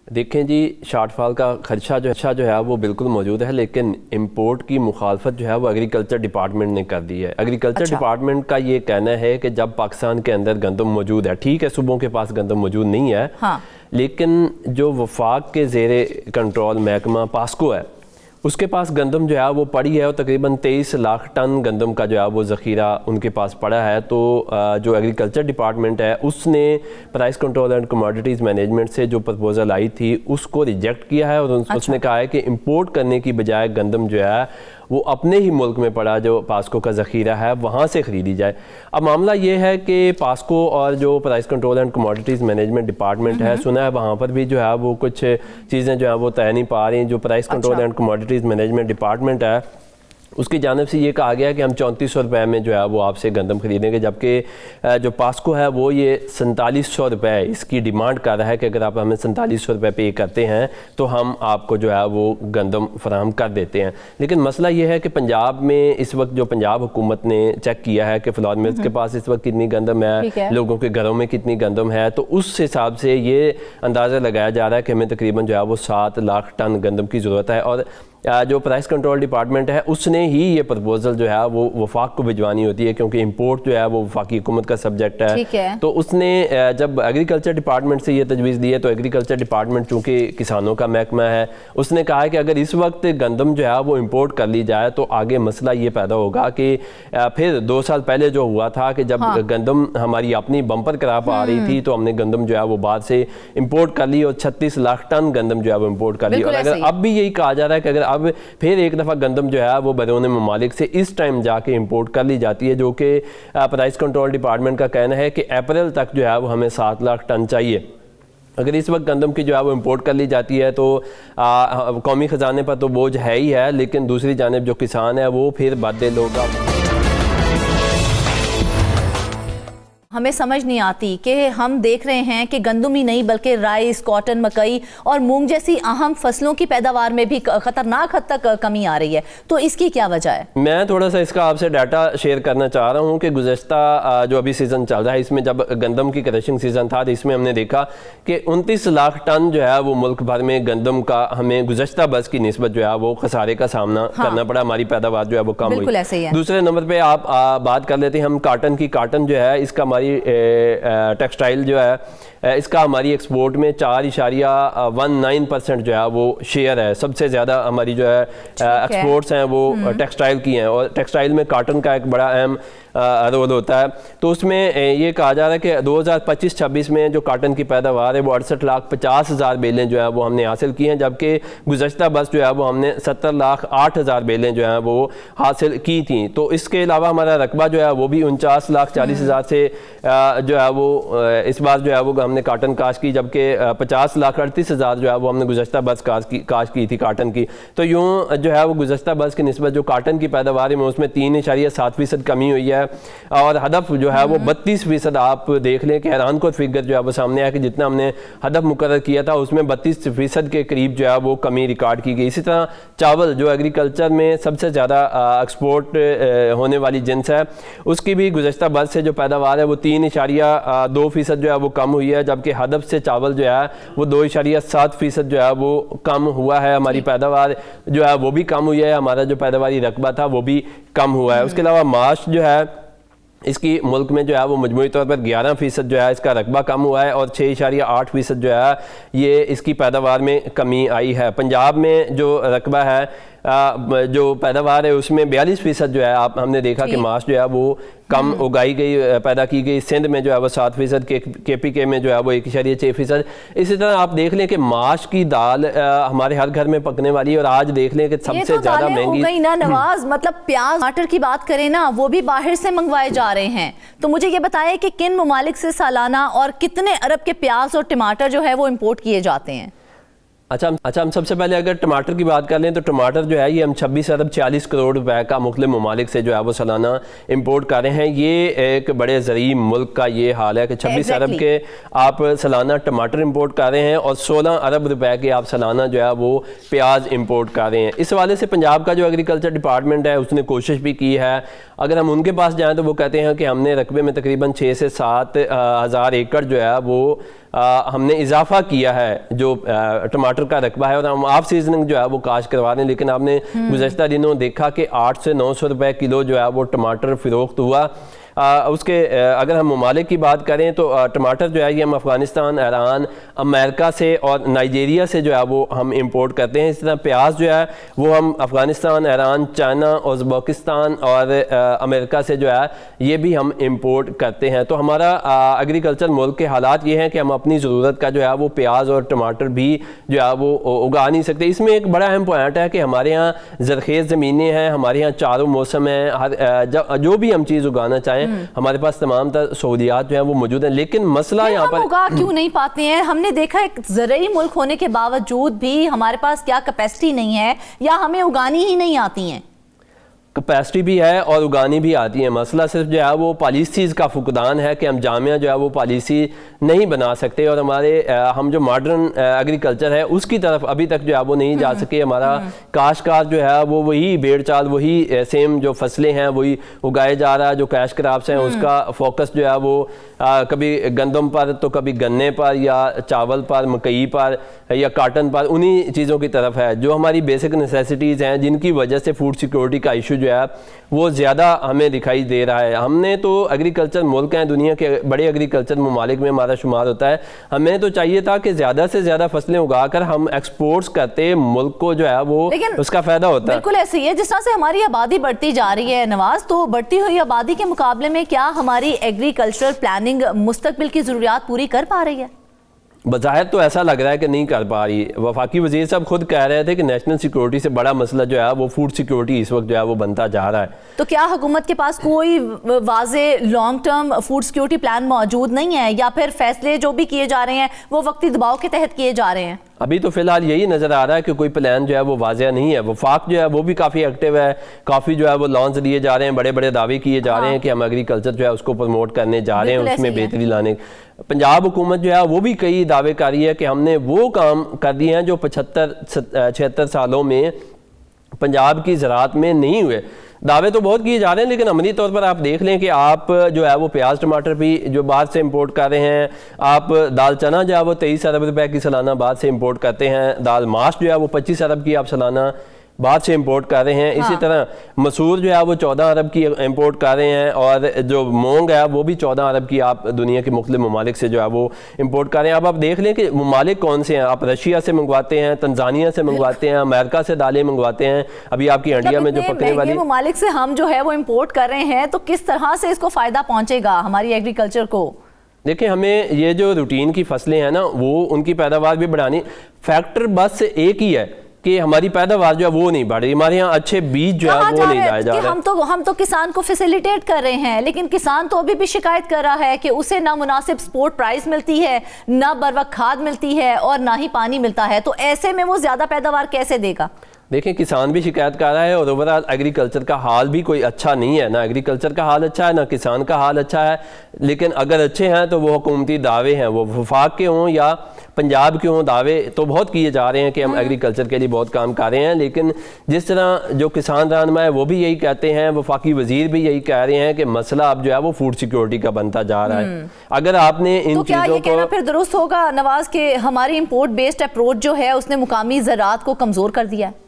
देखें जी, शॉर्टफॉल का खदशा जो है वो बिल्कुल मौजूद है, लेकिन इंपोर्ट की मुखालफत जो है वो एग्रीकल्चर डिपार्टमेंट ने कर दी है। एग्रीकल्चर डिपार्टमेंट का ये कहना है कि जब पाकिस्तान के अंदर गंदम मौजूद है, ठीक है सूबों के पास गंदम मौजूद नहीं है, हाँ। लेकिन जो वफाक के ज़ेरे कंट्रोल महकमा पास्को है उसके पास गंदम जो है वो पड़ी है और तकरीबन 23 लाख टन गंदम का जो है वो ज़ख़ीरा उनके पास पड़ा है। तो जो एग्रीकल्चर डिपार्टमेंट है उसने price control and commodities management से जो प्रपोज़ल आई थी उसको रिजेक्ट किया है और उसने कहा है कि इंपोर्ट करने की बजाय गंदम जो है वो अपने ही मुल्क में पड़ा जो पास्को का ज़ख़ीरा है वहाँ से ख़रीदी जाए। अब मामला ये है कि पास्को और जो price control and commodities management department है, सुना है वहाँ पर भी जो है वो कुछ चीज़ें जो है वो तय नहीं पा रही। जो price control and commodities management department है उसकी जानिब से ये कहा गया कि हम 3400 रुपये में जो है वो आपसे गंदम खरीदेंगे, जबकि जो पास्को है वो ये 4700 रुपये इसकी डिमांड कर रहा है कि अगर आप हमें 4700 रुपये पे करते हैं तो हम आपको जो है वो गंदम फराहम कर देते हैं। लेकिन मसला ये है कि पंजाब में इस वक्त जो पंजाब हुकूमत ने चेक किया है कि फ्लोर मिल्स के पास इस वक्त कितनी गंदम है, लोगों के घरों में कितनी गंदम है, तो उस हिसाब से ये अंदाज़ा लगाया जा रहा है कि हमें तकरीबन जो है वो 7 लाख टन गंदम की ज़रूरत है। और जो प्राइस कंट्रोल डिपार्टमेंट है उसने ही ये प्रपोजल जो है वो वफाक को भिजवानी होती है, क्योंकि इंपोर्ट जो है वो वफाकी हुकूमत का सब्जेक्ट है। तो उसने जब एग्रीकल्चर डिपार्टमेंट से ये तजवीज़ दी है तो एग्रीकल्चर डिपार्टमेंट चूँकि किसानों का महकमा है उसने कहा है कि अगर इस वक्त गंदम जो है वो इंपोर्ट कर ली जाए तो आगे मसला ये पैदा होगा कि फिर 2 साल पहले जो हुआ था कि जब गंदम हमारी अपनी बम्पर क्रॉप आ रही थी तो हमने गंदम जो है वो बाहर से इम्पोर्ट कर ली और 36 लाख टन गंदम जो है वो इम्पोर्ट कर ली। और अगर अब भी यही कहा जा रहा है कि अगर अब फिर एक दफ़ा गंदम जो है वो बैरून ममालिक से इस टाइम जाके इंपोर्ट कर ली जाती है, जो कि प्राइस कंट्रोल डिपार्टमेंट का कहना है कि अप्रैल तक जो है वो हमें 7 लाख टन चाहिए। अगर इस वक्त गंदम की जो है वो इम्पोर्ट कर ली जाती है तो कौमी ख़जाने पर तो बोझ है ही है, लेकिन दूसरी जानिब जो किसान है वो फिर बादल होगा। हमें समझ नहीं आती कि हम देख रहे हैं कि गंदम ही नहीं बल्कि राइस, कॉटन, मकई और मूंग जैसी अहम फसलों की पैदावार में भी खतरनाक हद तक कमी आ रही है, तो इसकी क्या वजह है? मैं थोड़ा सा इसका आपसे डाटा शेयर करना चाह रहा हूँ कि गुज़श्ता जो अभी सीज़न चल रहा है, इसमें जब गंदम की क्रशिंग सीज़न था तो इसमें हमने देखा कि 29 लाख टन जो है वो मुल्क भर में गंदम का हमें गुज़श्ता बरस की निस्बत जो है वो खसारे का सामना करना पड़ा। हमारी पैदावार जो है वो कम हुई। ऐसे ही है। दूसरे नंबर पर आप बात कर लेते हैं हम काटन की। काटन जो है इसका टेक्सटाइल जो है इसका हमारी एक्सपोर्ट में 4.19% जो है वो शेयर है। सबसे ज़्यादा हमारी जो है एक्सपोर्ट्स हैं वो टेक्सटाइल की हैं, और टेक्सटाइल में काटन का एक बड़ा अहम रोल होता है। तो उसमें ये कहा जा रहा है कि 2025-26 में जो काटन की पैदावार है वो 68,50,000 बेलें जो है वो हमने हासिल की हैं, जबकि गुज़श्ता बरस जो है वो हमने 70,08,000 बेलें जो हैं वो हासिल की थी। तो इसके अलावा हमारा रकबा जो है वो भी 49,40,000 से जो है वो इस बार जो है वो हमने काटन काश की, जबकि 50,38,000 जो है वो हमने गुज़श्ता बरस काश की थी काटन की। तो यूँ जो है वो गुज़श्ता बरस की निस्बत जो काटन की पैदावार में उसमें 3.7% कमी हुई है, और हदफ जो है वो 32%। आप देख लें कि हैरान को फिगर जो है वो सामने आया कि जितना हमने हदफ मुकर्रर किया था उसमें 32% के करीब जो है वो कमी रिकॉर्ड की गई। इसी तरह चावल जो एग्रीकल्चर में सबसे ज़्यादा एक्सपोर्ट होने वाली जिन्स है, उसकी भी गुज़श्ता बरस से जो पैदावार है वो 3.2% जो है वो कम हुई है, जबकि हदफ से चावल जो है वो 2.7% जो है वो कम हुआ है। हमारी पैदावार जो है वो भी कम हुई है, हमारा जो पैदावारी रकबा था वो भी कम हुआ है। उसके अलावा माश जो है इसकी मुल्क में जो है वो मजमूई तौर पर 11% जो है इसका रकबा कम हुआ है, और 6.8% जो है ये इसकी पैदावार में कमी आई है। पंजाब में जो रकबा है जो पैदावार है उसमें 42% जो है हमने देखा कि माश जो है वो कम उगाई गई, पैदा की गई। सिंध में जो है वो 7%, KPK में जो है वो 1.6%। इसी तरह आप देख लें कि माश की दाल हमारे हर घर में पकने वाली है, और आज देख लें कि सबसे ज़्यादा महंगी ना नवाज, मतलब प्याज टमाटर की बात करें ना वो भी बाहर से मंगवाए जा रहे हैं। तो मुझे ये बताएं कि किन ममालिक से सालाना और कितने अरब के प्याज और टमाटर जो है वो इम्पोर्ट किए जाते हैं? अच्छा, हम सबसे पहले अगर टमाटर की बात कर लें तो टमाटर जो है ये हम 26 अरब 40 करोड़ रुपए का मुख्तलिफ ममालिक से जो है वो सालाना इम्पोर्ट कर रहे हैं। ये एक बड़े ज़रीब मुल्क का ये हाल है कि 26 अरब के आप सालाना टमाटर इम्पोर्ट कर रहे हैं और 16 अरब रुपए के आप सालाना जो है वो प्याज इम्पोर्ट कर रहे हैं। इस हवाले से पंजाब का जो एग्रीकल्चर डिपार्टमेंट है उसने कोशिश भी की है। अगर हम उनके पास जाएँ तो वो कहते हैं कि हमने रकबे में तकरीबन 6 से 7 हज़ार एकड़ जो है वो हमने इजाफा किया है जो टमाटर का रकबा है, और हम ऑफ सीजनिंग जो है वो काश्त करवा रहे हैं। लेकिन आपने गुज़श्ता दिनों देखा कि 800 से 900 रुपए किलो जो है वो टमाटर फ़रोख्त हुआ। उसके अगर हम ममालिक की बात करें तो टमाटर जो है ये हम अफ़गानिस्तान, ईरान, अमेरिका से और नाइजीरिया से जो है वो हम इंपोर्ट करते हैं। इस तरह प्याज जो है वो हम अफ़गानिस्तान, ईरान, चाइना, उज़्बेकिस्तान और अमेरिका से जो है ये भी हम इंपोर्ट करते हैं। तो हमारा एग्रीकल्चर मुल्क के हालात ये हैं कि हम अपनी ज़रूरत का जो है वो प्याज और टमाटर भी जो है वो उगा नहीं सकते। इसमें एक बड़ा अहम पॉइंट है कि हमारे यहाँ ज़रख़ेज़ ज़मीनें हैं, हमारे यहाँ चारों मौसम हैं, जो भी हम चीज़ उगाना चाहें हमारे पास तमाम सहूलियात जो है वो मौजूद है। लेकिन मसला यहाँ पर उगा क्यों नहीं पाते हैं? हमने देखा एक ज़रूरी मुल्क होने के बावजूद भी हमारे पास क्या कैपेसिटी नहीं है या हमें उगानी ही नहीं आती हैं? कैपेसिटी भी है और उगानी भी आती है। मसला सिर्फ जो है वो पॉलिसीज़ का फुकदान है कि हम जामिया जो है वो पॉलिसी नहीं बना सकते, और हम जो मॉडर्न एग्रीकल्चर है उसकी तरफ अभी तक जो है वो नहीं जा सके। हमारा काश्तकार जो है वो वही भेड़ चाल, वही सेम जो फसलें हैं वही उगाए जा रहा है। जो कैश क्रॉप्स हैं उसका फोकस जो है वो कभी गंदम पर तो कभी गन्ने पर या चावल पर, मकई पर या काटन पर, उन्हीं चीज़ों की तरफ है जो हमारी बेसिक नेसेसिटीज़ हैं, जिनकी वजह से फूड सिक्योरिटी का इशू जो है वो ज़्यादा हमें दिखाई दे रहा है। हमने तो एग्रीकल्चर मुल्क हैं, दुनिया के बड़े एग्रीकल्चर ममालिक में हमारा शुमार होता है। हमें तो चाहिए था कि ज़्यादा से ज़्यादा फसलें उगाकर हम एक्सपोर्ट्स करते, मुल्क को जो है वो उसका फ़ायदा होता है। बिल्कुल ऐसे ही है जिस तरह से हमारी आबादी बढ़ती जा रही है नवाज, तो बढ़ती हुई आबादी के मुकाबले में क्या हमारी एग्रीकल्चरल प्लानिंग मुस्तकबिल की ज़रूरियात पूरी कर पा रही है? बज़ाहिर तो ऐसा लग रहा है कि नहीं कर पा रही। वफाकी वज़ीर साहब खुद कह रहे थे कि नेशनल सिक्योरिटी से बड़ा मसला जो है वो फूड सिक्योरिटी इस वक्त जो है वो बनता जा रहा है। तो क्या हुकूमत के पास कोई वाज़े long term food security plan मौजूद नहीं है, या फिर फैसले जो भी किए जा रहे हैं वो वक्ती दबाव के तहत किए जा रहे हैं? अभी तो फिलहाल यही नज़र आ रहा है कि कोई प्लान जो है वो वाज़ेह नहीं है। वफाक जो है वो भी काफ़ी एक्टिव है, काफ़ी जो है वो लॉन्च दिए जा रहे हैं, बड़े बड़े दावे किए जा रहे हैं कि हम एग्रीकल्चर जो है उसको प्रमोट करने जा रहे हैं, उसमें बेहतरी लाने। पंजाब हुकूमत जो है वो भी कई दावे कर रही है कि हमने वो काम कर दिए हैं जो 75-76 सालों में पंजाब की ज़राअत में नहीं हुए। दावे तो बहुत किए जा रहे हैं, लेकिन अमली तौर पर आप देख लें कि आप जो है वो प्याज टमाटर भी जो बाहर से इंपोर्ट कर रहे हैं, आप दाल चना जो है वो 23 अरब रुपए की सालाना बाहर से इंपोर्ट करते हैं, दाल माश जो है वो 25 अरब की आप सालाना बाहर से इंपोर्ट कर रहे हैं। इसी तरह मसूर जो है वो 14 अरब की इंपोर्ट कर रहे हैं, और जो मूंग है वो भी 14 अरब की आप दुनिया के मुख्तलिफ ममालिक से जो है वो इंपोर्ट कर रहे हैं। अब आप देख लें कि ममालिक कौन से हैं। आप रशिया से मंगवाते हैं, तंजानिया से मंगवाते हैं, अमेरिका से दालें मंगवाते हैं, अभी आपकी इंडिया में जो पकने वाली ममालिक से हम जो है वो इम्पोर्ट कर रहे हैं, तो किस तरह से इसको फ़ायदा पहुँचेगा हमारी एग्रीकल्चर को? देखिए, हमें ये जो रूटीन की फसलें हैं ना, वो उनकी पैदावार भी बढ़ानी। फैक्टर बस एक ही है कि हमारी पैदावार जो है वो नहीं बढ़ रही, हमारे यहाँ अच्छे बीज जो है वो नहीं लाए जा रहे। हम तो किसान को फैसिलिटेट कर रहे हैं, लेकिन किसान तो अभी भी शिकायत कर रहा है कि उसे ना मुनासिब सपोर्ट प्राइस मिलती है, ना बरवक्त खाद मिलती है, और ना ही पानी मिलता है। तो ऐसे में वो ज्यादा पैदावार कैसे देगा? देखें, किसान भी शिकायत कर रहा है, और ओवरऑल एग्रीकल्चर का हाल भी कोई अच्छा नहीं है। ना एग्रीकल्चर का हाल अच्छा है, ना किसान का हाल अच्छा है। लेकिन अगर अच्छे हैं तो वो हुकूमती दावे हैं, वो वफाक के हों या पंजाब के हों, दावे तो बहुत किए जा रहे हैं कि हम एग्रीकल्चर के लिए बहुत काम कर रहे हैं। लेकिन जिस तरह जो किसान रहनुमा है वो भी यही कहते हैं, वफाकी वजीर भी यही कह रहे हैं कि मसला अब जो है वो फूड सिक्योरिटी का बनता जा रहा है। अगर आपने इन तो क्या ये कहना फिर दुरुस्त होगा नवाज के हमारी इंपोर्ट बेस्ड अप्रोच जो है उसने मुकामी ज़राअत को कमज़ोर कर दिया है?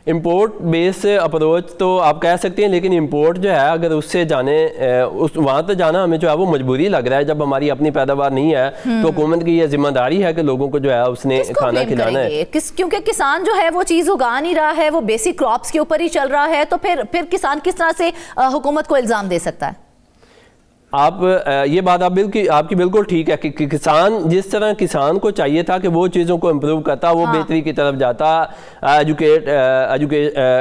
इंपोर्ट बेस अप्रोच तो आप कह सकते हैं, लेकिन इंपोर्ट जो है अगर उससे जाने उस वहाँ तक जाना हमें जो है वो मजबूरी लग रहा है। जब हमारी अपनी पैदावार नहीं है तो हुकूमत की यह जिम्मेदारी है कि लोगों को जो है उसने खाना खिलाना है। क्योंकि किसान जो है वो चीज़ उगा नहीं रहा है, वो बेसिक क्रॉप्स के ऊपर ही चल रहा है, तो फिर किसान किस तरह से हुकूमत को इल्ज़ाम दे सकता है? आप ये बात आपकी बिल्कुल ठीक है कि किसान जिस तरह किसान को चाहिए था कि वो चीज़ों को इम्प्रूव करता, वो बेहतरी की तरफ जाता,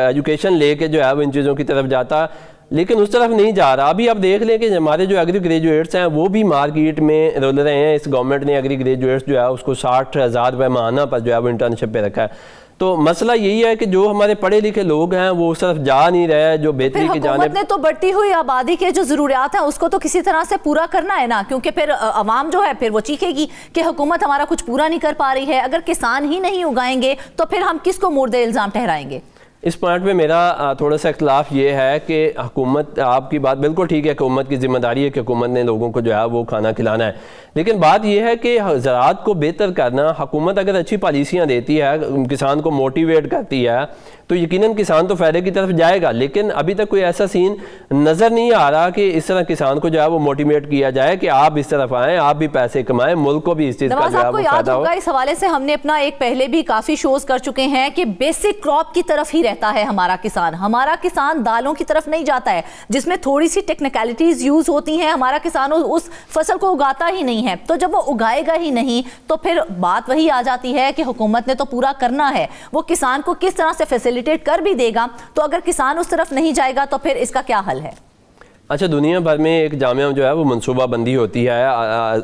एजुकेशन लेके जो है वो इन चीज़ों की तरफ जाता, लेकिन उस तरफ नहीं जा रहा। अभी आप देख लें कि हमारे जो एग्री ग्रेजुएट्स हैं वो भी मार्केट में रुल रहे हैं। इस गवर्नमेंट ने एग्री ग्रेजुएट्स जो है उसको 60,000 रुपये माहाना पर जो है वो इंटर्नशिप पे रखा है। तो मसला यही है कि जो हमारे पढ़े लिखे लोग हैं वो उस तरफ जा नहीं रहे, जो बेहतरी की जानिब। ने तो बढ़ती हुई आबादी के जो ज़रूरियात हैं उसको तो किसी तरह से पूरा करना है ना, क्योंकि फिर अवाम जो है फिर वो चीखेगी कि हुकूमत हमारा कुछ पूरा नहीं कर पा रही है। अगर किसान ही नहीं उगाएंगे तो फिर हम किसको मुर्दे इल्ज़ाम ठहराएंगे? इस पॉइंट पे मेरा थोड़ा सा इख्तलाफ ये है कि हुकूमत, आपकी बात बिल्कुल ठीक है, हुकूमत की जिम्मेदारी है कि हुकूमत ने लोगों को जो है वो खाना खिलाना है, लेकिन बात यह है कि ज़राअत को बेहतर करना, हुकूमत अगर अच्छी पॉलिसियाँ देती है, किसान को मोटिवेट करती है, तो यकीनन किसान तो फ़ायदे की तरफ जाएगा। लेकिन अभी तक कोई ऐसा सीन नज़र नहीं आ रहा कि इस तरह किसान को जो है वो मोटिवेट किया जाए कि आप इस तरफ आएँ, आप भी पैसे कमाएं, मुल्क को भी इस चीज़ का जो है वो फायदा हो। इस हवाले से हमने अपना एक पहले भी काफ़ी शोज़ कर चुके हैं कि बेसिक क्रॉप की तरफ ही रहता है हमारा किसान दालों की तरफ नहीं जाता है, जिसमें थोड़ी सी टेक्निकलिटीज यूज होती हैं। हमारा किसान उस फसल को उगाता ही नहीं है, तो जब वो उगाएगा ही नहीं तो फिर बात वही आ जाती है कि हुकूमत ने तो पूरा करना है, वो किसान को किस तरह से फैसिलिटेट कर भी देगा। तो अगर किसान उस तरफ नहीं जाएगा तो फिर इसका क्या हल है? अच्छा, दुनिया भर में एक जामिया जो है वो मनसूबा बंदी होती है,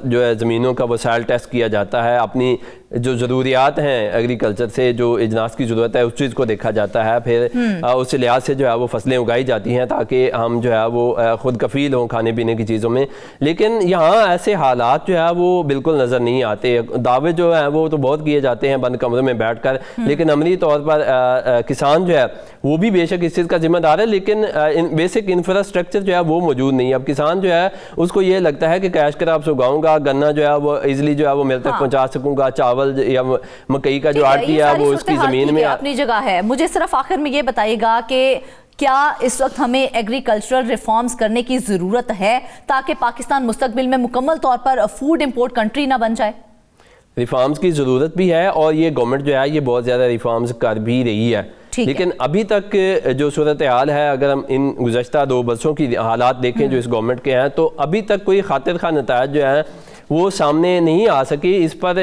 जो है ज़मीनों का वसाइल टेस्ट किया जाता है, अपनी जो ज़रूरियात हैं एग्रीकल्चर से, जो इजनास की ज़रूरत है उस चीज़ को देखा जाता है, फिर उस लिहाज से जो है वो फसलें उगाई जाती हैं ताकि हम जो है वो ख़ुद कफ़ील हों खाने पीने की चीज़ों में। लेकिन यहाँ ऐसे हालात जो है वो बिल्कुल नज़र नहीं आते। दावे जो हैं वो तो बहुत किए जाते हैं बंद कमरों में बैठ कर, लेकिन अमली तौर पर किसान जो है वो भी बेशक इस चीज़ का जिम्मेदार है, लेकिन बेसिक इंफ्रास्ट्रक्चर जो है वो मौजूद नहीं है। अब किसान जो है उसको ये लगता है कि कैश क्रॉप्स उगाऊंगा, गन्ना जो है वो ईजिली जो है वो मेरे तक पहुँचा सकूँगा, चावल या मकई का जो आटी है वो उसकी ज़मीन में अपनी जगह है। मुझे सिर्फ आखिर में ये बताइएगा कि क्या इस वक्त हमें एग्रीकल्चरल रिफॉर्म्स करने की ज़रूरत है ताकि पाकिस्तान मुस्तकबिल में मुकम्मल तौर पर फूड इंपोर्ट कंट्री ना बन जाए? रिफॉर्म्स की ज़रूरत भी है और ये गवर्नमेंट जो है ये बहुत ज़्यादा रिफॉर्म्स कर भी रही है, लेकिन अभी तक जो सूरत हाल है, अगर हम इन गुज़श्ता 2 बरसों की हालात देखें जो इस गवर्नमेंट के हैं, तो अभी तक कोई खातिर खा नतायज जो है वो सामने नहीं आ सकी। इस पर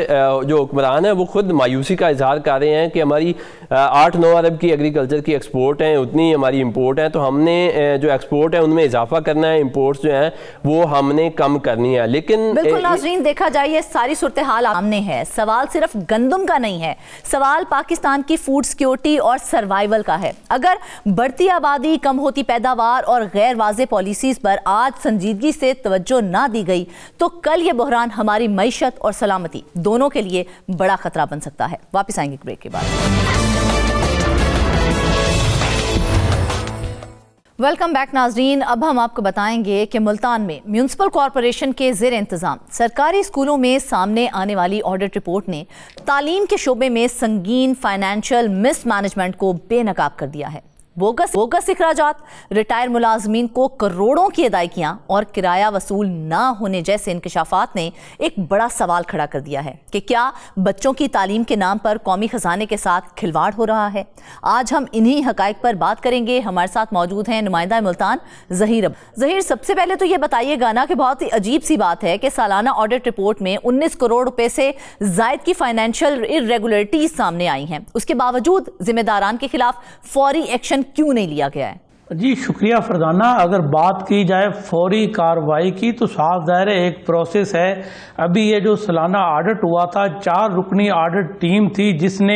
जो हुक्मरान है वो खुद मायूसी का इजहार कर रहे हैं कि हमारी 8-9 अरब की एग्रीकल्चर की एक्सपोर्ट हैं, उतनी हमारी इंपोर्ट है, तो हमने जो एक्सपोर्ट है उनमें इजाफा करना है, इंपोर्ट्स जो हैं वो हमने कम करनी है। लेकिन बिल्कुल नाज़रीन, देखा जाए ये सारी सूरत हाल सामने है। सवाल सिर्फ गंदम का नहीं है, सवाल पाकिस्तान की फूड सिक्योरिटी और सर्वाइवल का है। अगर बढ़ती आबादी, कम होती पैदावार और गैर वाज़ेह पॉलिसीज पर आज संजीदगी से तवज्जो ना दी गई तो कल ये बहरान हमारी मईशत और सलामती दोनों के लिए बड़ा खतरा बन सकता है। वापस आएंगे ब्रेक के बाद। वेलकम बैक नाजरीन। अब हम आपको बताएंगे कि मुल्तान में म्यूनिसिपल कॉरपोरेशन के ज़ेर इंतज़ाम सरकारी स्कूलों में सामने आने वाली ऑडिट रिपोर्ट ने तालीम के शोबे में संगीन फाइनेंशियल मिसमैनेजमेंट को बेनकाब कर दिया है। बोगस इखराजात, रिटायर मुलाजमीन को करोड़ों की अदायगियां और किराया वसूल ना होने जैसे इंकशाफात ने एक बड़ा सवाल खड़ा कर दिया है कि क्या बच्चों की तालीम के नाम पर कौमी खजाने के साथ खिलवाड़ हो रहा है। आज हम इन्हीं हकाइक पर बात करेंगे। हमारे साथ मौजूद हैं नुमाइंदा मुल्तान ज़हीर। ज़हीर, सबसे पहले तो ये बताइएगा ना कि बहुत ही अजीब सी बात है कि सालाना ऑडिट रिपोर्ट में 19 करोड़ रुपए से जायद की फाइनेंशियल इरेगुलरिटीज सामने आई हैं, उसके बावजूद जिम्मेदारान के खिलाफ फौरी एक्शन क्यों नहीं लिया गया है? जी शुक्रिया फरजाना। अगर बात की जाए फौरी कार्रवाई की तो साफ ज़ाहिर है एक प्रोसेस है। अभी ये जो सालाना ऑडिट हुआ था, 4 रुकनी ऑडिट टीम थी जिसने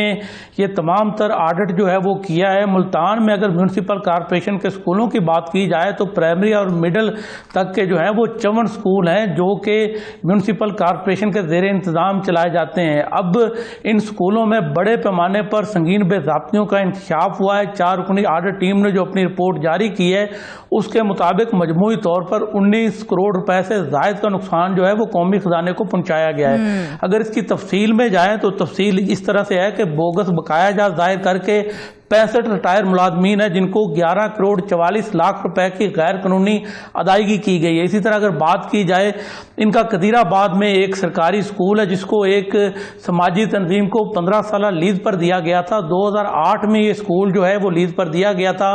ये तमाम तर ऑडिट जो है वो किया है। मुल्तान में अगर म्यूनिसिपल कॉरपोरेशन के स्कूलों की बात की जाए तो प्राइमरी और मिडिल तक के जो हैं वो 54 स्कूल हैं जो कि म्यूनिसिपल कॉरपोरेशन के ज़ेर इंतज़ाम चलाए जाते हैं। अब इन स्कूलों में बड़े पैमाने पर संगीन बेज़ाब्तियों का इंकशाफ हुआ है। 4 रुकनी ऑडिट टीम ने जो अपनी रिपोर्ट जारी की है उसके मुताबिक मजमूई तौर पर 19 करोड़ रुपए से जायद का नुकसान जो है वो कौमी खजाने को पहुंचाया गया है। अगर इसकी तफसील में जाए तो तफसील इस तरह से है कि बोगस बकाया जाहिर करके 65 रिटायर मुलाजमीन है जिनको 11 करोड़ 44 लाख रुपए की गैर कानूनी अदायगी की गई है। इसी तरह अगर बात की जाए, इनका कदीराबाद में एक सरकारी स्कूल है जिसको एक समाजी तंजीम को 15 साल लीज पर दिया गया था। 2008 में ये स्कूल जो है वो लीज पर दिया गया था।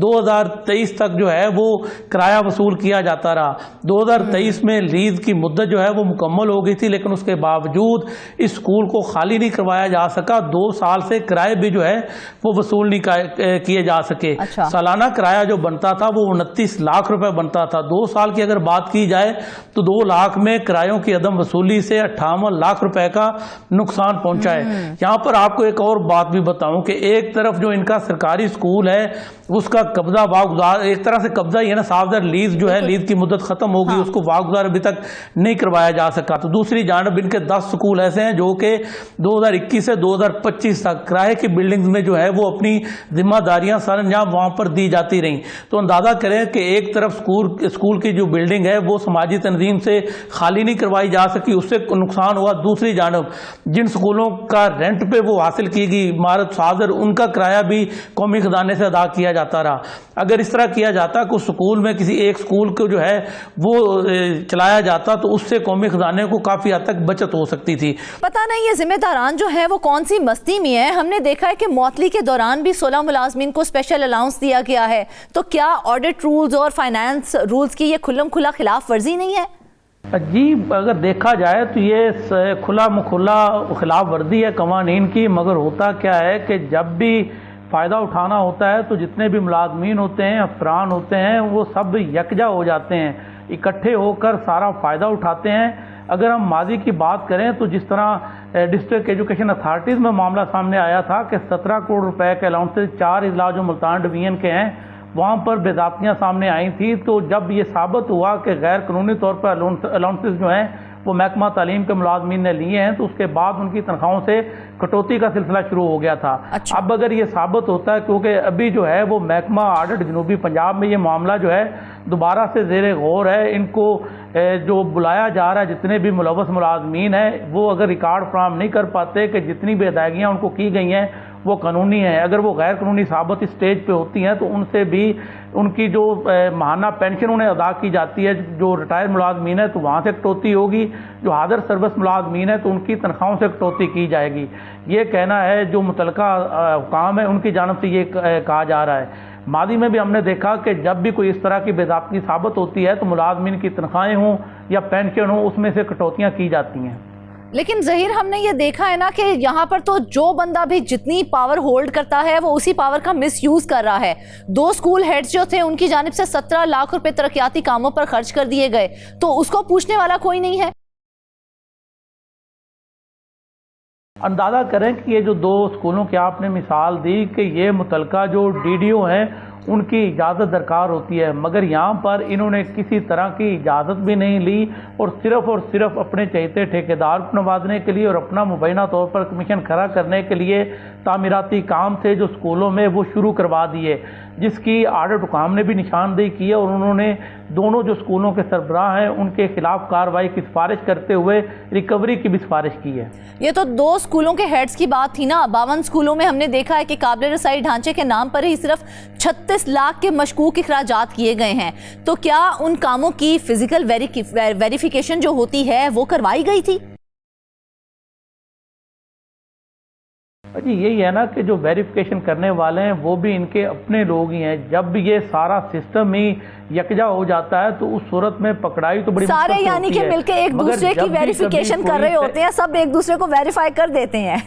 2023 तक जो है वो किराया वसूल किया जाता रहा। 2023 में लीज की मुद्दत जो है वो मुकम्मल हो गई थी, लेकिन उसके बावजूद इस स्कूल को खाली नहीं करवाया जा सका। 2 साल से किराए भी जो है वो वसूल नहीं किए जा सके। अच्छा। सालाना किराया जो बनता था वो 29 लाख रुपए बनता था। 2 साल की अगर बात की जाए तो 2 लाख में किरायों की अदम वसूली से 58 लाख रुपए का नुकसान पहुंचा है। यहाँ पर आपको एक और बात भी बताऊं कि एक तरफ जो इनका सरकारी स्कूल है उसका कब्जा वागुजार, एक तरह से कब्जा ही है ना, सावधार लीज जो है लीज की मुद्दत खत्म होगी, उसको वागुजार अभी तक नहीं करवाया जा सका। तो दूसरी जानब इनके 10 स्कूल ऐसे हैं जो कि 2021 से 2025 तक किराए की बिल्डिंग्स में जो है वो अपनी जिम्मेदारियां सरंजाम वहां पर दी जाती रहीं। तो अंदाजा करें कि एक तरफ स्कूल की जो बिल्डिंग है वो समाजी तंजीम से खाली नहीं करवाई जा सकी, उससे नुकसान हुआ। दूसरी जानब जिन स्कूलों का रेंट पे वो हासिल की गई इमारत साजर, उनका किराया भी कौमी खजाने से अदा किया जाता रहा। अगर इस तरह किया जाता कि स्कूल में किसी एक स्कूल को जो है वो चलाया जाता तो उससे कौमी खजाने को काफी हद तक बचत हो सकती थी। पता नहीं ये जिम्मेदारान जो है वो कौन सी मस्ती में है। हमने देखा है कि मौतली के दौरान भी 16 मुलाजमीन को स्पेशल अलाउंस दिया गया है। तो क्या ऑडिट रूल्स और फाइनेंस रूल्स की ये खुल्लम खुला खिलाफ वर्जी नहीं है? जी अगर देखा जाए तो ये खुला मुखुला खिलाफ वर्जी है कवानीन की, मगर होता क्या है कि जब भी फ़ायदा उठाना होता है तो जितने भी मुलाजमीन होते हैं, अफरान होते हैं, वो सब यकजा हो जाते हैं, इकट्ठे होकर सारा फ़ायदा उठाते हैं। अगर हम माजी की बात करें तो जिस तरह डिस्ट्रिक्ट एजुकेशन अथॉरिटीज़ में मामला सामने आया था कि 17 करोड़ रुपए के अलाउंसेज 4 अजला जो मुल्तान डिवीजन के हैं वहाँ पर बेदातियाँ सामने आई थी। तो जब ये साबित हुआ कि गैर कानूनी तौर पर अलाउंसेज जो हैं वो महकमा तालीम के मुलाजमीन ने लिए हैं, तो उसके बाद उनकी तनख्वाहों से कटौती का सिलसिला शुरू हो गया था। अच्छा। अब अगर ये साबित होता है, क्योंकि अभी जो है वो महकमा ऑडिट जनूबी पंजाब में ये मामला जो है दोबारा से ज़ेरे गौर है। इनको जो बुलाया जा रहा है, जितने भी मुलव्वस मुलाजमीन हैं, वो अगर रिकॉर्ड फ्राहम नहीं कर पाते कि जितनी भी अदायगियाँ उनको की गई हैं वो कानूनी हैं। अगर वो गैर कानूनी साबित स्टेज पे होती हैं तो उनसे भी उनकी जो माहाना पेंशन उन्हें अदा की जाती है, जो रिटायर मुलाजमीन है तो वहाँ से कटौती होगी, जो हाजिर सर्विस मुलाजमीन है तो उनकी तनख्वाहों से कटौती की जाएगी। ये कहना है जो मुतलका हुकाम है उनकी जानब से ये कहा जा रहा है। मादी में भी हमने देखा कि जब भी कोई इस तरह की बेज़ाब्ती साबित होती है तो मुलाजमीन की तनख्वाहें हों या पेंशन हो उसमें से कटौतियाँ की जाती हैं। लेकिन ज़हीर हमने ये देखा है ना कि यहाँ पर तो जो बंदा भी जितनी पावर होल्ड करता है वो उसी पावर का मिसयूज कर रहा है। 2 स्कूल हेड्स जो थे उनकी जानिब से 17 लाख रुपए तरक्याती कामों पर खर्च कर दिए गए, तो उसको पूछने वाला कोई नहीं है। अंदाज़ा करें कि ये जो 2 स्कूलों की आपने मिसाल दी कि ये मुतलका जो डीडीओ हैं उनकी इजाज़त दरकार होती है, मगर यहाँ पर इन्होंने किसी तरह की इजाज़त भी नहीं ली और सिर्फ अपने चहेते ठेकेदार को नवाजने के लिए और अपना मुबैना तौर पर कमीशन खड़ा करने के लिए तामीराती काम थे जो स्कूलों में वो शुरू करवा दिए, जिसकी आर्डर हुकाम ने भी निशानदेही की है और उन्होंने दोनों जो स्कूलों के सरबराह हैं उनके खिलाफ कार्रवाई की सिफारिश करते हुए रिकवरी की भी सिफारिश की है। ये तो 2 स्कूलों के हेड्स की बात थी ना। 52 स्कूलों में हमने देखा है कि काबिल रसाई ढांचे के नाम पर ही सिर्फ 36 लाख के मशकूक इखराजात किए गए हैं। तो क्या उन कामों की फिजिकल वेरिफिकेशन जो होती है वो करवाई गई थी? जी यही है ना कि जो वेरिफिकेशन करने वाले हैं वो भी इनके अपने लोग ही हैं। जब ये सारा सिस्टम ही यकजा हो जाता है तो उस सूरत में पकड़ाई तो बड़ी सारे यानी कि मिलके एक दूसरे की वेरिफिकेशन कर रहे होते हैं, सब एक दूसरे को वेरीफाई कर देते हैं।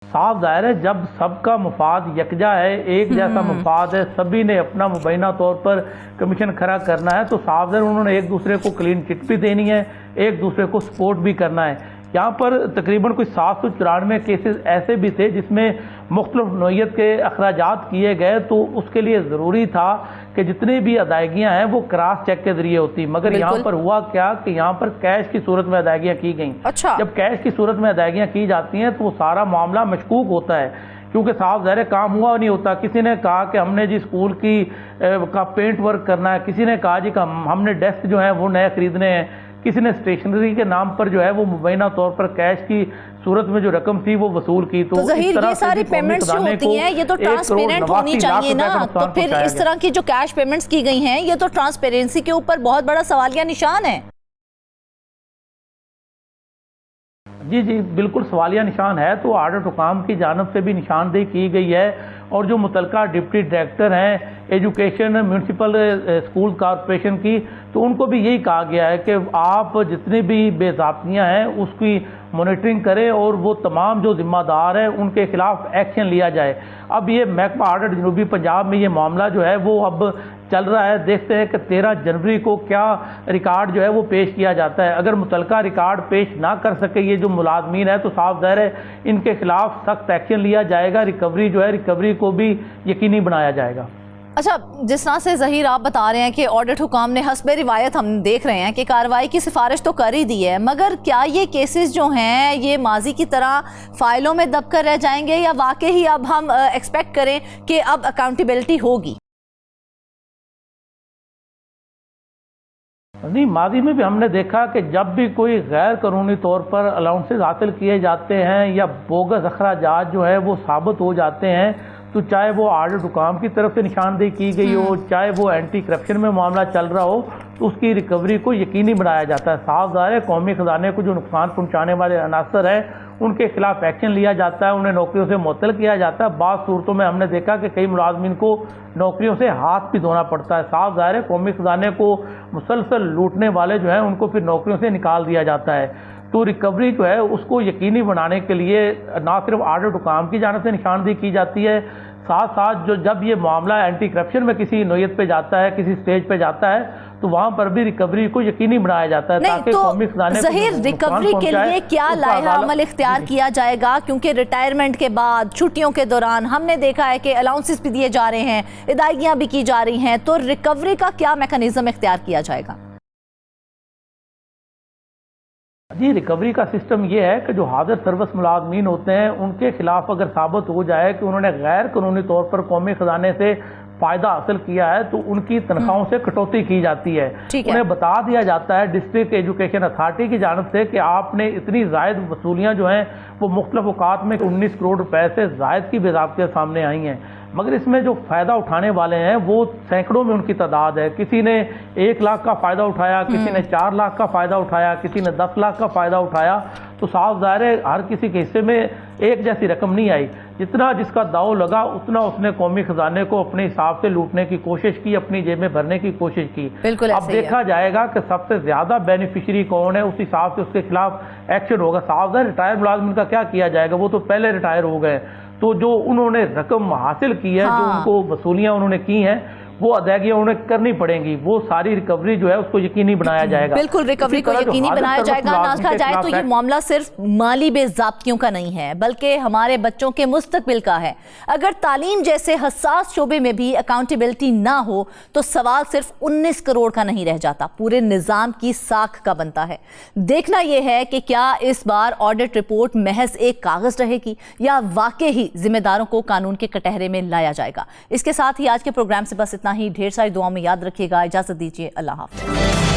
साफ जाहिर है जब सबका मुफाद यकजा है, एक जैसा मुफाद है, सभी ने अपना मुबैना तौर पर कमीशन खड़ा करना है, तो साफ जाहिर उन्होंने एक दूसरे को क्लीन चिट भी देनी है, एक दूसरे को सपोर्ट भी करना है। यहाँ पर तकरीबन कोई 794 केसेस ऐसे भी थे जिसमें मुख्तलिफ नौइयत के अखराजात किए गए, तो उसके लिए ज़रूरी था कि जितनी भी अदायगियाँ हैं वो क्रॉस चेक के जरिए होती, मगर यहाँ पर हुआ क्या कि यहाँ पर कैश की सूरत में अदायगियाँ की गई। अच्छा। जब कैश की सूरत में अदायगियाँ की जाती हैं तो वो सारा मामला मशकूक होता है, क्योंकि साफ ज़ाहिर काम हुआ नहीं होता। किसी ने कहा कि हमने जी स्कूल का पेंट वर्क करना है, किसी ने कहा जी हमने डेस्क जो है वो नए खरीदने हैं, किसी ने स्टेशनरी के नाम पर जो है वो मुबैना तौर पर कैश की सूरत में जो रकम थी वो वसूल की। तो ज़हीर ये सारी पेमेंट्स जो होती हैं ये तो ट्रांसपेरेंट होनी चाहिए ना। तो फिर इस तरह की जो कैश पेमेंट्स की गई हैं ये तो ट्रांसपेरेंसी के ऊपर बहुत बड़ा सवालिया निशान है। जी बिल्कुल सवालिया निशान है। तो आर्डर हुकाम की जानब से भी निशानदेही की गई है और जो मुतलका डिप्टी डायरेक्टर हैं एजुकेशन म्यूनसिपल स्कूल कॉरपोरेशन की, तो उनको भी यही कहा गया है कि आप जितनी भी बेज़ाब्तियाँ हैं उसकी मॉनिटरिंग करें और वो तमाम जो जिम्मेदार हैं उनके खिलाफ एक्शन लिया जाए। अब ये महकमा आर्डर जनूबी पंजाब में ये मामला जो है वो अब चल रहा है। देखते हैं कि 13 जनवरी को क्या रिकॉर्ड जो है वो पेश किया जाता है। अगर मुतलका रिकॉर्ड पेश ना कर सके ये जो मुलाजमीन है तो साफ ज़ाहिर है इनके खिलाफ सख्त एक्शन लिया जाएगा। रिकवरी को भी यकीनी बनाया जाएगा। अच्छा, जिस तरह से ज़हीर आप बता रहे हैं कि ऑडिट हुकाम ने हस्बे रिवायत हम देख रहे हैं कि कार्रवाई की सिफारिश तो कर ही दी है, मगर क्या ये केसेस जो हैं ये माजी की तरह फाइलों में दब कर रह जाएंगे या वाकई ही अब हम एक्सपेक्ट करें कि अब अकाउंटेबिलिटी होगी? नहीं, माजी में भी हमने देखा कि जब भी कोई गैर कानूनी तौर पर अलाउंसेस हासिल किए जाते हैं या बोगस अखराजात जो है वो साबित हो जाते हैं, तो चाहे वो आर्डर हुकाम की तरफ से निशानदेही की गई हो, चाहे वो एंटी करप्शन में मामला चल रहा हो, तो उसकी रिकवरी को यकीनी बनाया जाता है। साफ ज़ाहिर है कौमी ख़जाने को जो नुकसान पहुँचाने वाले अनासर हैं उनके खिलाफ एक्शन लिया जाता है, उन्हें नौकरियों से मुअत्तल किया जाता है। बाज़ सूरतों में हमने देखा कि कई मुलाजमीन को नौकरियों से हाथ भी धोना पड़ता है। साफ ज़ाहिर है कौमी ख़जाने को मुसलसल लूटने वाले जो हैं उनको फिर नौकरियों से निकाल दिया जाता है। तो रिकवरी जो है उसको यकीनी बनाने के लिए ना सिर्फ आर्डर हुकाम की जानिब से निशानदेही की जाती है, साथ साथ जो जब ये मामला एंटी करप्शन में किसी नोयत पे जाता है, किसी स्टेज पे जाता है, तो वहाँ पर भी रिकवरी को यकीनी बनाया जाता है। ताकि कौमी खजाने को ज़हीर रिकवरी के लिए क्या लाया अमल इख्तियार किया जाएगा? क्योंकि रिटायरमेंट के बाद छुट्टियों के दौरान हमने देखा है कि अलाउंसेस भी दिए जा रहे हैं, अदायगियाँ भी की जा रही हैं, तो रिकवरी का क्या मैकेनिज्म इख्तियार किया जाएगा? जी, रिकवरी का सिस्टम ये है कि जो हाजिर सर्विस मुलाजमीन होते हैं उनके खिलाफ अगर साबित हो जाए कि उन्होंने गैर कानूनी तौर पर कौमी खजाने से फायदा हासिल किया है तो उनकी तनख्वाहों से कटौती की जाती है। उन्हें बता दिया जाता है डिस्ट्रिक्ट एजुकेशन अथॉरिटी की जानब से कि आपने इतनी जायद वसूलियाँ जो हैं वो मुख्तलिफ औकात में 19 करोड़ रुपए से जायद की बेज़ाब्ते सामने आई हैं, मगर इसमें जो फ़ायदा उठाने वाले हैं वो सैकड़ों में उनकी तादाद है। किसी ने 1 लाख का फ़ायदा उठाया, किसी ने 4 लाख का फ़ायदा उठाया, किसी ने 10 लाख का फ़ायदा उठाया। तो साफ ज़ाहिर है हर किसी के हिस्से में एक जैसी रकम नहीं आई। जितना जिसका दाव लगा उतना उसने कौमी खजाने को अपने हिसाब से लूटने की कोशिश की, अपनी जेब में भरने की कोशिश की। अब देखा जाएगा कि सबसे ज़्यादा बेनिफिशरी कौन है, उस हिसाब से उसके खिलाफ एक्शन होगा। साफ ज़ाहिर रिटायर्ड मुलाजिम का क्या किया जाएगा, वो तो पहले रिटायर हो गए। तो जो उन्होंने रकम हासिल की है, जो उनको वसूलियाँ उन्होंने की हैं वो अदायगियां उन्हें करनी पड़ेंगी, वो सारी रिकवरी जो है उसको यकीनी बनाया जाएगा। बिल्कुल, रिकवरी को यकीनी बनाया जाएगा। नाज कहा जाए तो ये मामला सिर्फ माली बेज़ाब्तियों का नहीं है बल्कि हमारे बच्चों के मुस्तकबिल का है। अगर तालीम जैसे हसास शोबे में भी अकाउंटेबिलिटी ना हो तो सवाल सिर्फ 19 करोड़ का नहीं रह जाता, पूरे निज़ाम की साख का बनता है। देखना यह है कि क्या इस बार ऑडिट रिपोर्ट महज एक कागज रहेगी या वाकई ही जिम्मेदारों को कानून के कटहरे में लाया जाएगा। इसके साथ ही आज के प्रोग्राम से बस इतना ही। ढेर सारी दुआओं में याद रखिएगा। इजाजत दीजिए। अल्लाह हाफ़िज़।